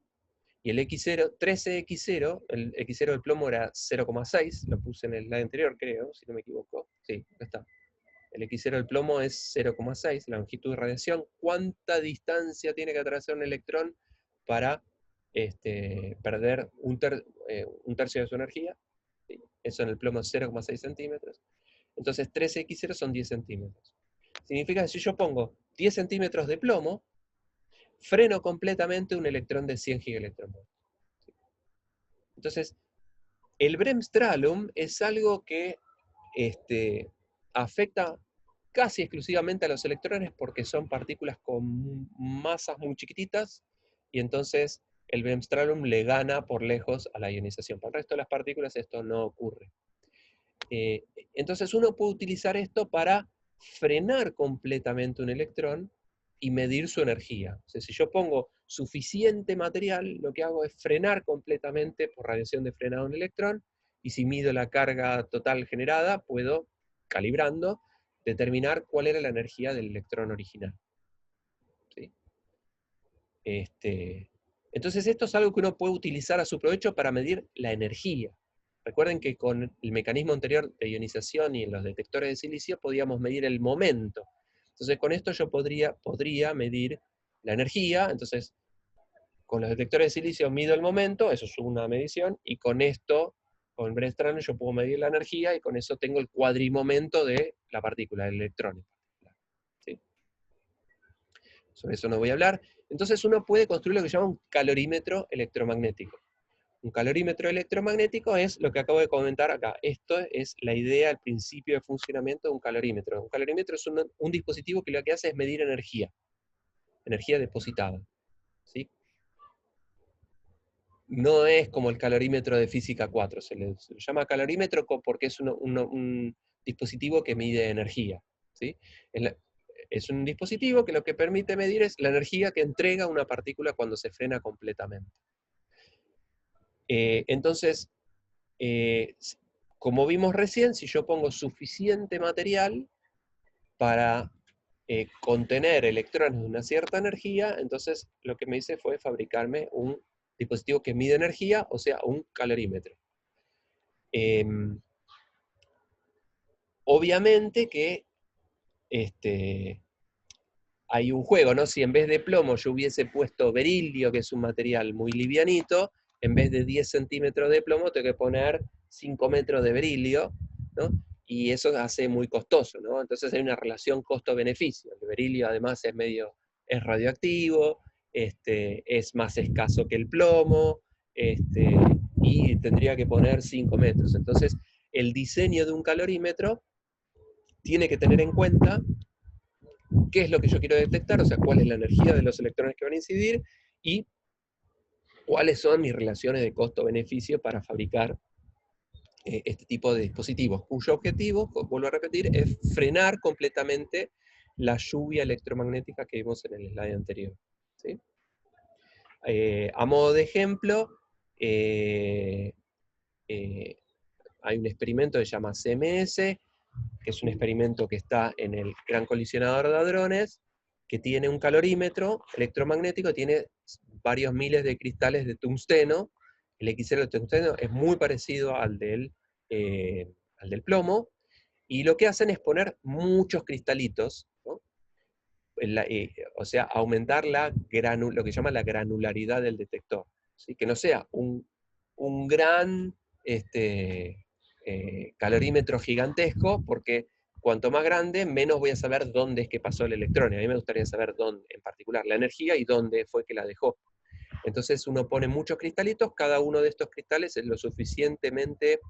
Speaker 1: Y el X0, 13X0, el X0 del plomo era 0,6, lo puse en el slide anterior, creo, si no me equivoco. Sí, acá está. El X0 del plomo es 0,6, la longitud de radiación. ¿Cuánta distancia tiene que atravesar un electrón para perder un tercio de su energía? Sí, eso en el plomo es 0,6 centímetros. Entonces 13X0 son 10 centímetros. Significa que si yo pongo 10 centímetros de plomo, freno completamente un electrón de 100 gigaelectronvolts. Entonces, el bremsstrahlung es algo que afecta casi exclusivamente a los electrones porque son partículas con masas muy chiquititas y entonces el bremsstrahlung le gana por lejos a la ionización. Para el resto de las partículas esto no ocurre. Entonces uno puede utilizar esto para frenar completamente un electrón y medir su energía. O sea, si yo pongo suficiente material, lo que hago es frenar completamente por radiación de frenado un electrón, y si mido la carga total generada, puedo, calibrando, determinar cuál era la energía del electrón original. ¿Sí? Entonces esto es algo que uno puede utilizar a su provecho para medir la energía. Recuerden que con el mecanismo anterior de ionización y en los detectores de silicio podíamos medir el momento. Entonces con esto yo podría medir la energía. Entonces con los detectores de silicio mido el momento, eso es una medición, y con esto, con el bremsstrahlung, yo puedo medir la energía y con eso tengo el cuadrimomento de la partícula, del electrón. ¿Sí? Sobre eso no voy a hablar. Entonces uno puede construir lo que se llama un calorímetro electromagnético. Un calorímetro electromagnético es lo que acabo de comentar acá. Esto es la idea, el principio de funcionamiento de un calorímetro. Un calorímetro es un dispositivo que lo que hace es medir energía depositada. ¿Sí? No es como el calorímetro de física 4, se le llama calorímetro porque es un dispositivo que mide energía. ¿Sí? Es un dispositivo que lo que permite medir es la energía que entrega una partícula cuando se frena completamente. Entonces, como vimos recién, si yo pongo suficiente material para contener electrones de una cierta energía, entonces lo que me hice fue fabricarme un dispositivo que mide energía, o sea, un calorímetro. Obviamente que hay un juego, ¿no? Si en vez de plomo yo hubiese puesto berilio, que es un material muy livianito, en vez de 10 centímetros de plomo tengo que poner 5 metros de berilio, ¿no? Y eso hace muy costoso, ¿no? Entonces hay una relación costo-beneficio. El berilio además es radioactivo, es más escaso que el plomo, y tendría que poner 5 metros. Entonces, el diseño de un calorímetro tiene que tener en cuenta qué es lo que yo quiero detectar, o sea, cuál es la energía de los electrones que van a incidir y cuáles son mis relaciones de costo-beneficio para fabricar este tipo de dispositivos, cuyo objetivo, vuelvo a repetir, es frenar completamente la lluvia electromagnética que vimos en el slide anterior. ¿Sí? A modo de ejemplo, hay un experimento que se llama CMS, que es un experimento que está en el Gran Colisionador de Hadrones, que tiene un calorímetro electromagnético, tiene varios miles de cristales de tungsteno. El X0 de tungsteno es muy parecido al del plomo, y lo que hacen es poner muchos cristalitos, ¿no? O sea, aumentar lo que se llama la granularidad del detector, ¿sí? Que no sea un gran calorímetro gigantesco, porque cuanto más grande, menos voy a saber dónde es que pasó el electrón. A mí me gustaría saber dónde, en particular, la energía y dónde fue que la dejó. Entonces uno pone muchos cristalitos, cada uno de estos cristales es lo suficientemente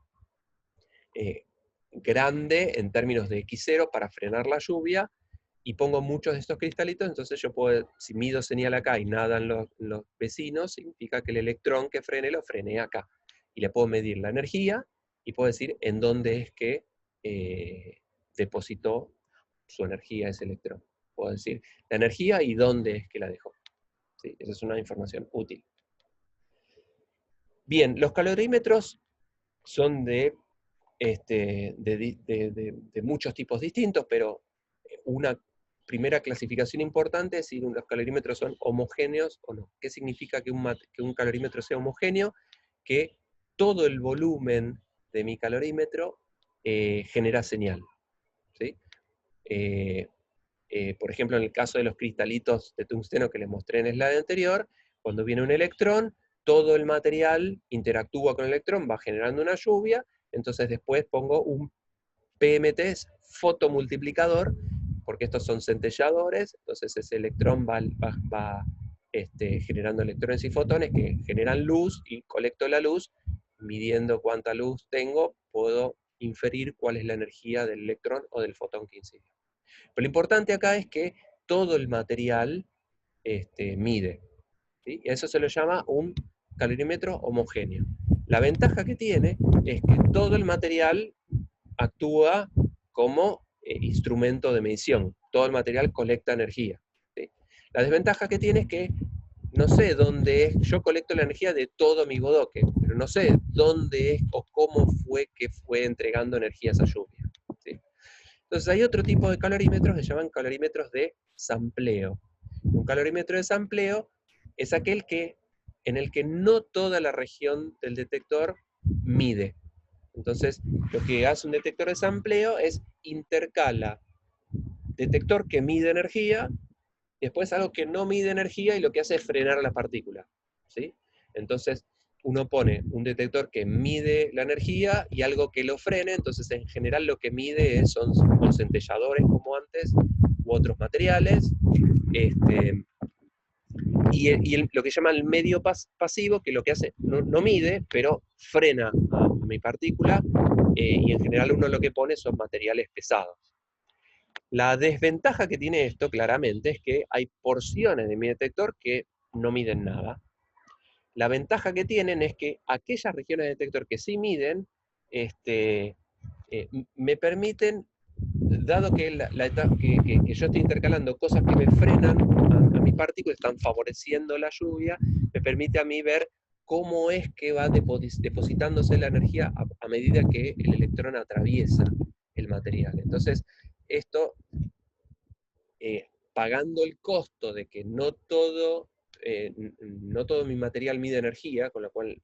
Speaker 1: grande en términos de X0 para frenar la lluvia, y pongo muchos de estos cristalitos, entonces yo puedo, si mido señal acá y nadan los vecinos, significa que el electrón que frene lo frené acá. Y le puedo medir la energía y puedo decir en dónde es que depositó su energía ese electrón. Puedo decir la energía y dónde es que la dejó. ¿Sí? Esa es una información útil. Bien, los calorímetros son de muchos tipos distintos, pero una primera clasificación importante es si los calorímetros son homogéneos o no. ¿Qué significa que un calorímetro sea homogéneo? Que todo el volumen de mi calorímetro genera señal, ¿sí? Por ejemplo, en el caso de los cristalitos de tungsteno que les mostré en el slide anterior, cuando viene un electrón, todo el material interactúa con el electrón, va generando una lluvia, entonces después pongo un PMT, fotomultiplicador, porque estos son centelladores, entonces ese electrón va generando electrones y fotones que generan luz, y colecto la luz, midiendo cuánta luz tengo, puedo inferir cuál es la energía del electrón o del fotón que incidió. Pero lo importante acá es que todo el material mide, ¿sí? Y a eso se lo llama un calorímetro homogéneo. La ventaja que tiene es que todo el material actúa como instrumento de medición. Todo el material colecta energía, ¿sí? La desventaja que tiene es que no sé dónde es, yo colecto la energía de todo mi bodoque, pero no sé dónde es o cómo fue que fue entregando energía esa lluvia, ¿sí? Entonces hay otro tipo de calorímetros que se llaman calorímetros de sampleo. Un calorímetro de sampleo es aquel en el que no toda la región del detector mide. Entonces, lo que hace un detector de sampleo es intercala detector que mide energía, y después algo que no mide energía y lo que hace es frenar las partículas, ¿sí? Entonces, uno pone un detector que mide la energía y algo que lo frene, entonces en general lo que mide son los centelladores como antes, u otros materiales, lo que llama el medio pasivo, que lo que hace, no mide, pero frena a mi partícula, y en general uno lo que pone son materiales pesados. La desventaja que tiene esto, claramente, es que hay porciones de mi detector que no miden nada. La ventaja que tienen es que aquellas regiones de detector que sí miden, me permiten, dado que, que yo estoy intercalando cosas que me frenan a mis partículas, están favoreciendo la lluvia, me permite a mí ver cómo es que va depositándose la energía a medida que el electrón atraviesa el material. Entonces, esto, pagando el costo de que no todo mi material mide energía, con lo cual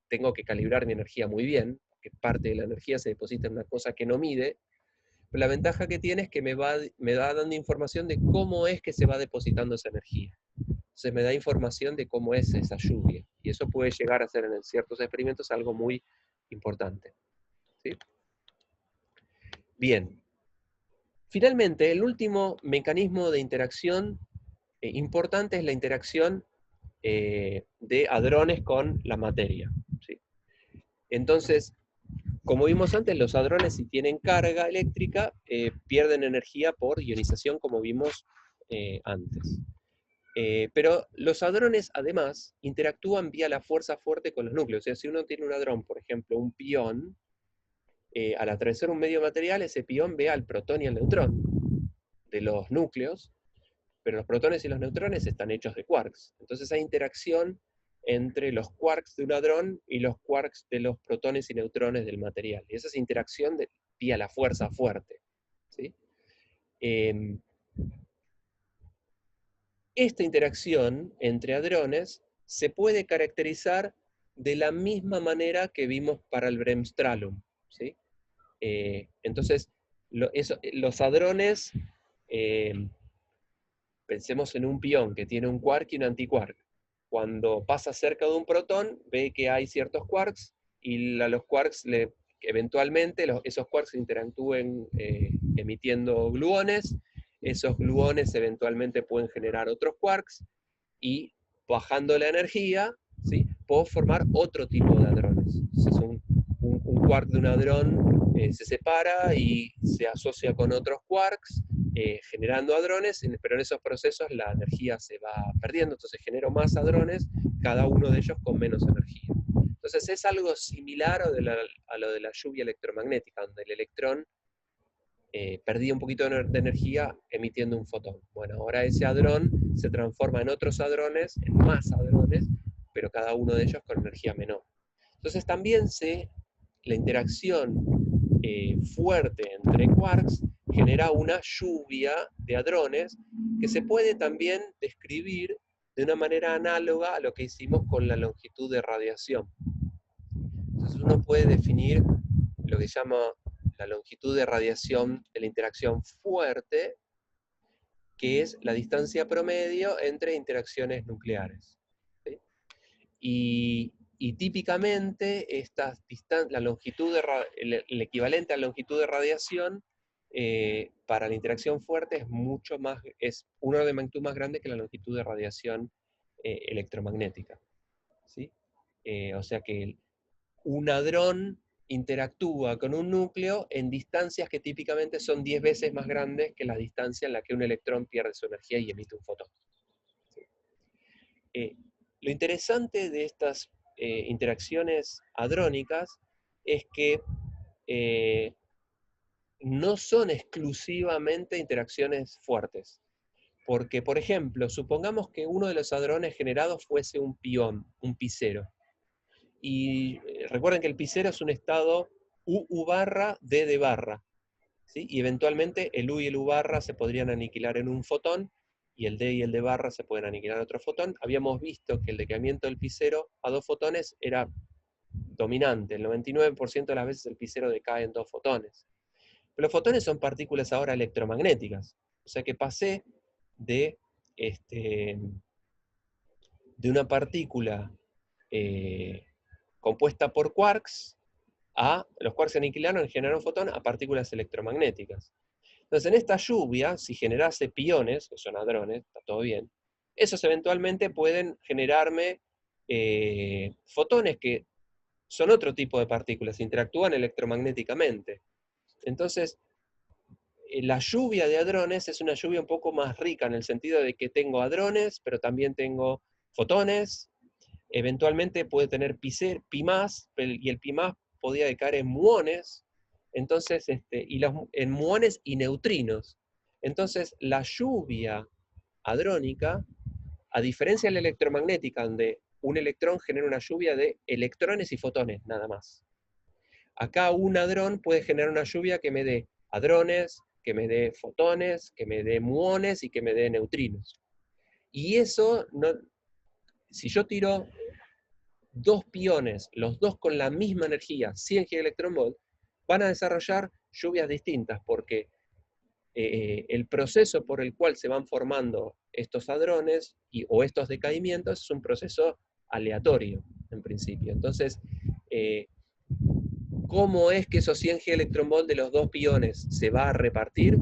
Speaker 1: tengo que calibrar mi energía muy bien, que parte de la energía se deposita en una cosa que no mide, pero la ventaja que tiene es que me va dando información de cómo es que se va depositando esa energía. Entonces me da información de cómo es esa lluvia, y eso puede llegar a ser en ciertos experimentos algo muy importante, ¿sí? Bien. Finalmente, el último mecanismo de interacción importante es la interacción de hadrones con la materia, ¿sí? Entonces, como vimos antes, los hadrones, si tienen carga eléctrica, pierden energía por ionización, como vimos antes. Pero los hadrones, además, interactúan vía la fuerza fuerte con los núcleos. O sea, si uno tiene un hadrón, por ejemplo, un pión, al atravesar un medio material, ese pión ve al protón y al neutrón de los núcleos, pero los protones y los neutrones están hechos de quarks. Entonces hay interacción entre los quarks de un hadrón y los quarks de los protones y neutrones del material. Y esa es interacción vía la fuerza fuerte, ¿sí? Esta interacción entre hadrones se puede caracterizar de la misma manera que vimos para el bremsstrahlung, ¿sí? Entonces, los hadrones, pensemos en un pión que tiene un quark y un antiquark. Cuando pasa cerca de un protón, ve que hay ciertos quarks, y a los quarks eventualmente esos quarks interactúen emitiendo gluones. Esos gluones eventualmente pueden generar otros quarks, y bajando la energía, ¿sí?, puedo formar otro tipo de hadrones. Entonces un quark de un hadrón se separa y se asocia con otros quarks, generando hadrones, pero en esos procesos la energía se va perdiendo, entonces genero más hadrones, cada uno de ellos con menos energía. Entonces es algo similar a lo de la lluvia electromagnética, donde el electrón perdía un poquito de energía emitiendo un fotón. Bueno, ahora ese hadrón se transforma en otros hadrones, en más hadrones, pero cada uno de ellos con energía menor. Entonces también la interacción fuerte entre quarks genera una lluvia de hadrones que se puede también describir de una manera análoga a lo que hicimos con la longitud de radiación. Entonces uno puede definir lo que se llama la longitud de radiación de la interacción fuerte, que es la distancia promedio entre interacciones nucleares. ¿Sí? Y típicamente la longitud el equivalente a la longitud de radiación para la interacción fuerte es un orden de magnitud más grande que la longitud de radiación electromagnética. ¿Sí? O sea que un hadrón interactúa con un núcleo en distancias que típicamente son 10 veces más grandes que la distancia en la que un electrón pierde su energía y emite un fotón. ¿Sí? Lo interesante de estas interacciones hadrónicas es que no son exclusivamente interacciones fuertes. Porque, por ejemplo, supongamos que uno de los hadrones generados fuese un pión, un pisero. Y recuerden que el pisero es un estado UU barra DD barra. ¿Sí? Y eventualmente el U y el U barra se podrían aniquilar en un fotón, y el D y el D barra se pueden aniquilar en otro fotón. Habíamos visto que el decaimiento del pisero a 2 fotones era dominante. El 99% de las veces el pisero decae en 2 fotones. Pero los fotones son partículas ahora electromagnéticas. O sea que pasé de, de una partícula compuesta por quarks los quarks se aniquilaron y generaron un fotón a partículas electromagnéticas. Entonces, en esta lluvia, si generase piones, que son hadrones, está todo bien, esos eventualmente pueden generarme fotones que son otro tipo de partículas, interactúan electromagnéticamente. Entonces, la lluvia de hadrones es una lluvia un poco más rica en el sentido de que tengo hadrones, pero también tengo fotones. Eventualmente puede tener pi más, y el pi más podía decaer en muones, entonces, en muones y neutrinos. Entonces, la lluvia hadrónica, a diferencia de la electromagnética, donde un electrón genera una lluvia de electrones y fotones, nada más. Acá un hadrón puede generar una lluvia que me dé hadrones, que me dé fotones, que me dé muones y que me dé neutrinos. Y eso, si yo tiro 2 piones, los dos con la misma energía, 100 GeV, van a desarrollar lluvias distintas, porque el proceso por el cual se van formando estos hadrones o estos decaimientos es un proceso aleatorio, en principio. Entonces, ¿cómo es que esos 100 GeV de los 2 piones se va a repartir?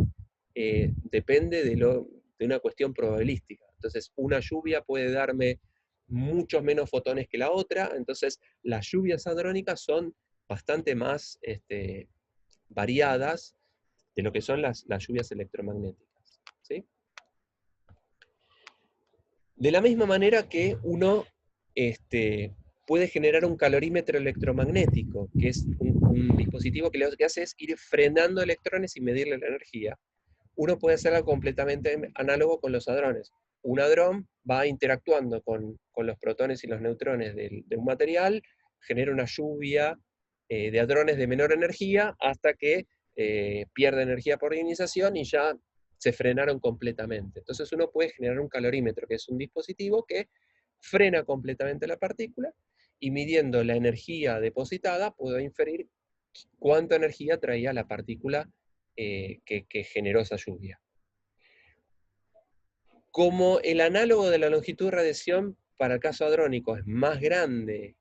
Speaker 1: Depende de una cuestión probabilística. Entonces, una lluvia puede darme muchos menos fotones que la otra, entonces las lluvias hadrónicas son bastante más variadas de lo que son las lluvias electromagnéticas. ¿Sí? De la misma manera que uno puede generar un calorímetro electromagnético, que es un dispositivo que lo que hace es ir frenando electrones y medirle la energía. Uno puede hacer algo completamente análogo con los hadrones. Un hadrón va interactuando con los protones y los neutrones de un material, genera una lluvia de hadrones de menor energía hasta que pierde energía por ionización y ya se frenaron completamente. Entonces uno puede generar un calorímetro, que es un dispositivo que frena completamente la partícula, y midiendo la energía depositada puedo inferir cuánta energía traía la partícula que generó esa lluvia. Como el análogo de la longitud de radiación para el caso hadrónico es más grande,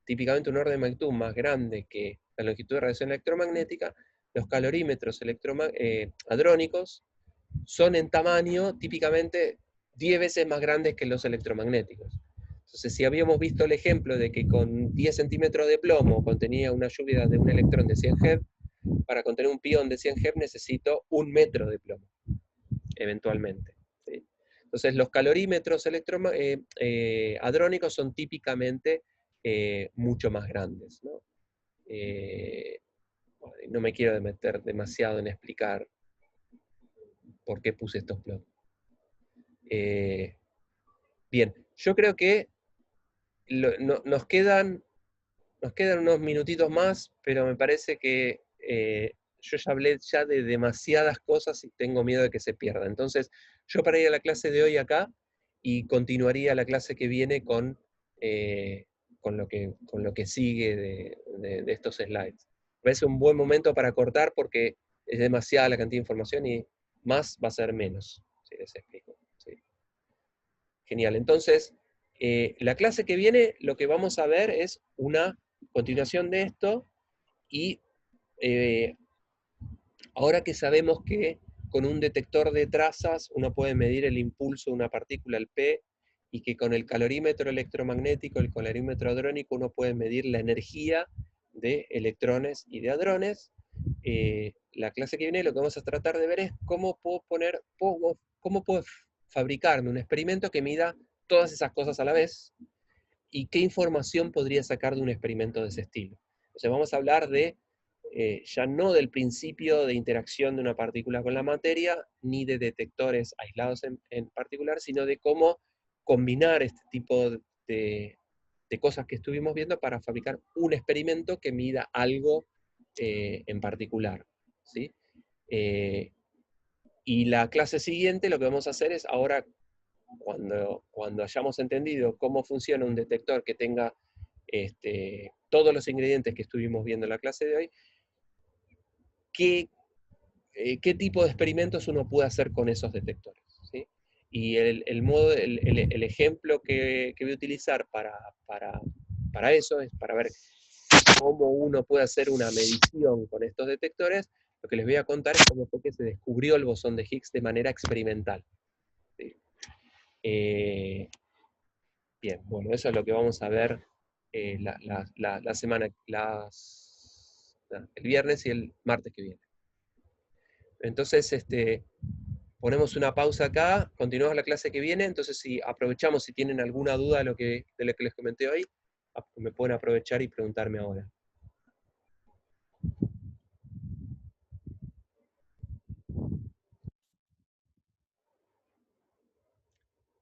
Speaker 1: típicamente un orden de magnitud más grande que la longitud de radiación electromagnética, los calorímetros hadrónicos son en tamaño típicamente 10 veces más grandes que los electromagnéticos. Entonces, si habíamos visto el ejemplo de que con 10 centímetros de plomo contenía una lluvia de un electrón de 100 GeV, para contener un pión de 100 GeV necesito 1 metro de plomo, eventualmente. ¿Sí? Entonces, los calorímetros hadrónicos son típicamente mucho más grandes. ¿No? No me quiero meter demasiado en explicar por qué puse estos plots. Bien, yo creo que nos quedan unos minutitos más, pero me parece que yo ya hablé ya de demasiadas cosas y tengo miedo de que se pierda. Entonces, yo pararía la clase de hoy acá y continuaría la clase que viene eh, con lo que sigue de estos slides. Me parece un buen momento para cortar porque es demasiada la cantidad de información y más va a ser menos, si les explico. ¿Sí? Genial. Entonces, la clase que viene lo que vamos a ver es una continuación de esto y eh, ahora que sabemos que con un detector de trazas uno puede medir el impulso de una partícula, el P, y que con el calorímetro electromagnético, el calorímetro hadrónico, uno puede medir la energía de electrones y de hadrones, la clase que viene lo que vamos a tratar de ver es cómo puedo fabricarme un experimento que mida todas esas cosas a la vez y qué información podría sacar de un experimento de ese estilo. O sea, vamos a hablar de ya no del principio de interacción de una partícula con la materia, ni de detectores aislados en particular, sino de cómo combinar este tipo de cosas que estuvimos viendo para fabricar un experimento que mida algo en particular. ¿Sí? Eh, y la clase siguiente lo que vamos a hacer es ahora, cuando hayamos entendido cómo funciona un detector que tenga todos los ingredientes que estuvimos viendo en la clase de hoy, qué, qué tipo de experimentos uno puede hacer con esos detectores. ¿Sí? Y el ejemplo que voy a utilizar para eso es para ver cómo uno puede hacer una medición con estos detectores. Lo que les voy a contar es cómo fue que se descubrió el bosón de Higgs de manera experimental. ¿Sí? Bien, bueno, eso es lo que vamos a ver la semana, el viernes y el martes que viene. Entonces, ponemos una pausa acá, continuamos la clase que viene, entonces si aprovechamos, si tienen alguna duda de lo que les comenté hoy, me pueden aprovechar y preguntarme ahora.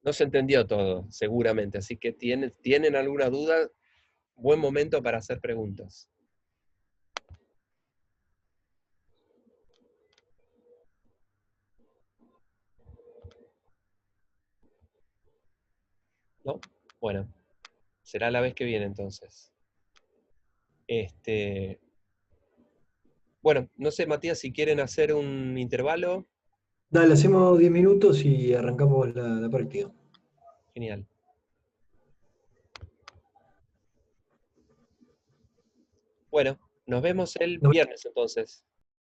Speaker 1: No se entendió todo, seguramente, así que tienen alguna duda, buen momento para hacer preguntas. ¿No? Bueno, será la vez que viene entonces. Bueno, no sé, Matías, si quieren hacer un intervalo,
Speaker 2: Dale, hacemos 10 minutos y arrancamos la práctica.
Speaker 1: genial. Bueno, nos vemos el
Speaker 2: Nos
Speaker 1: viernes entonces.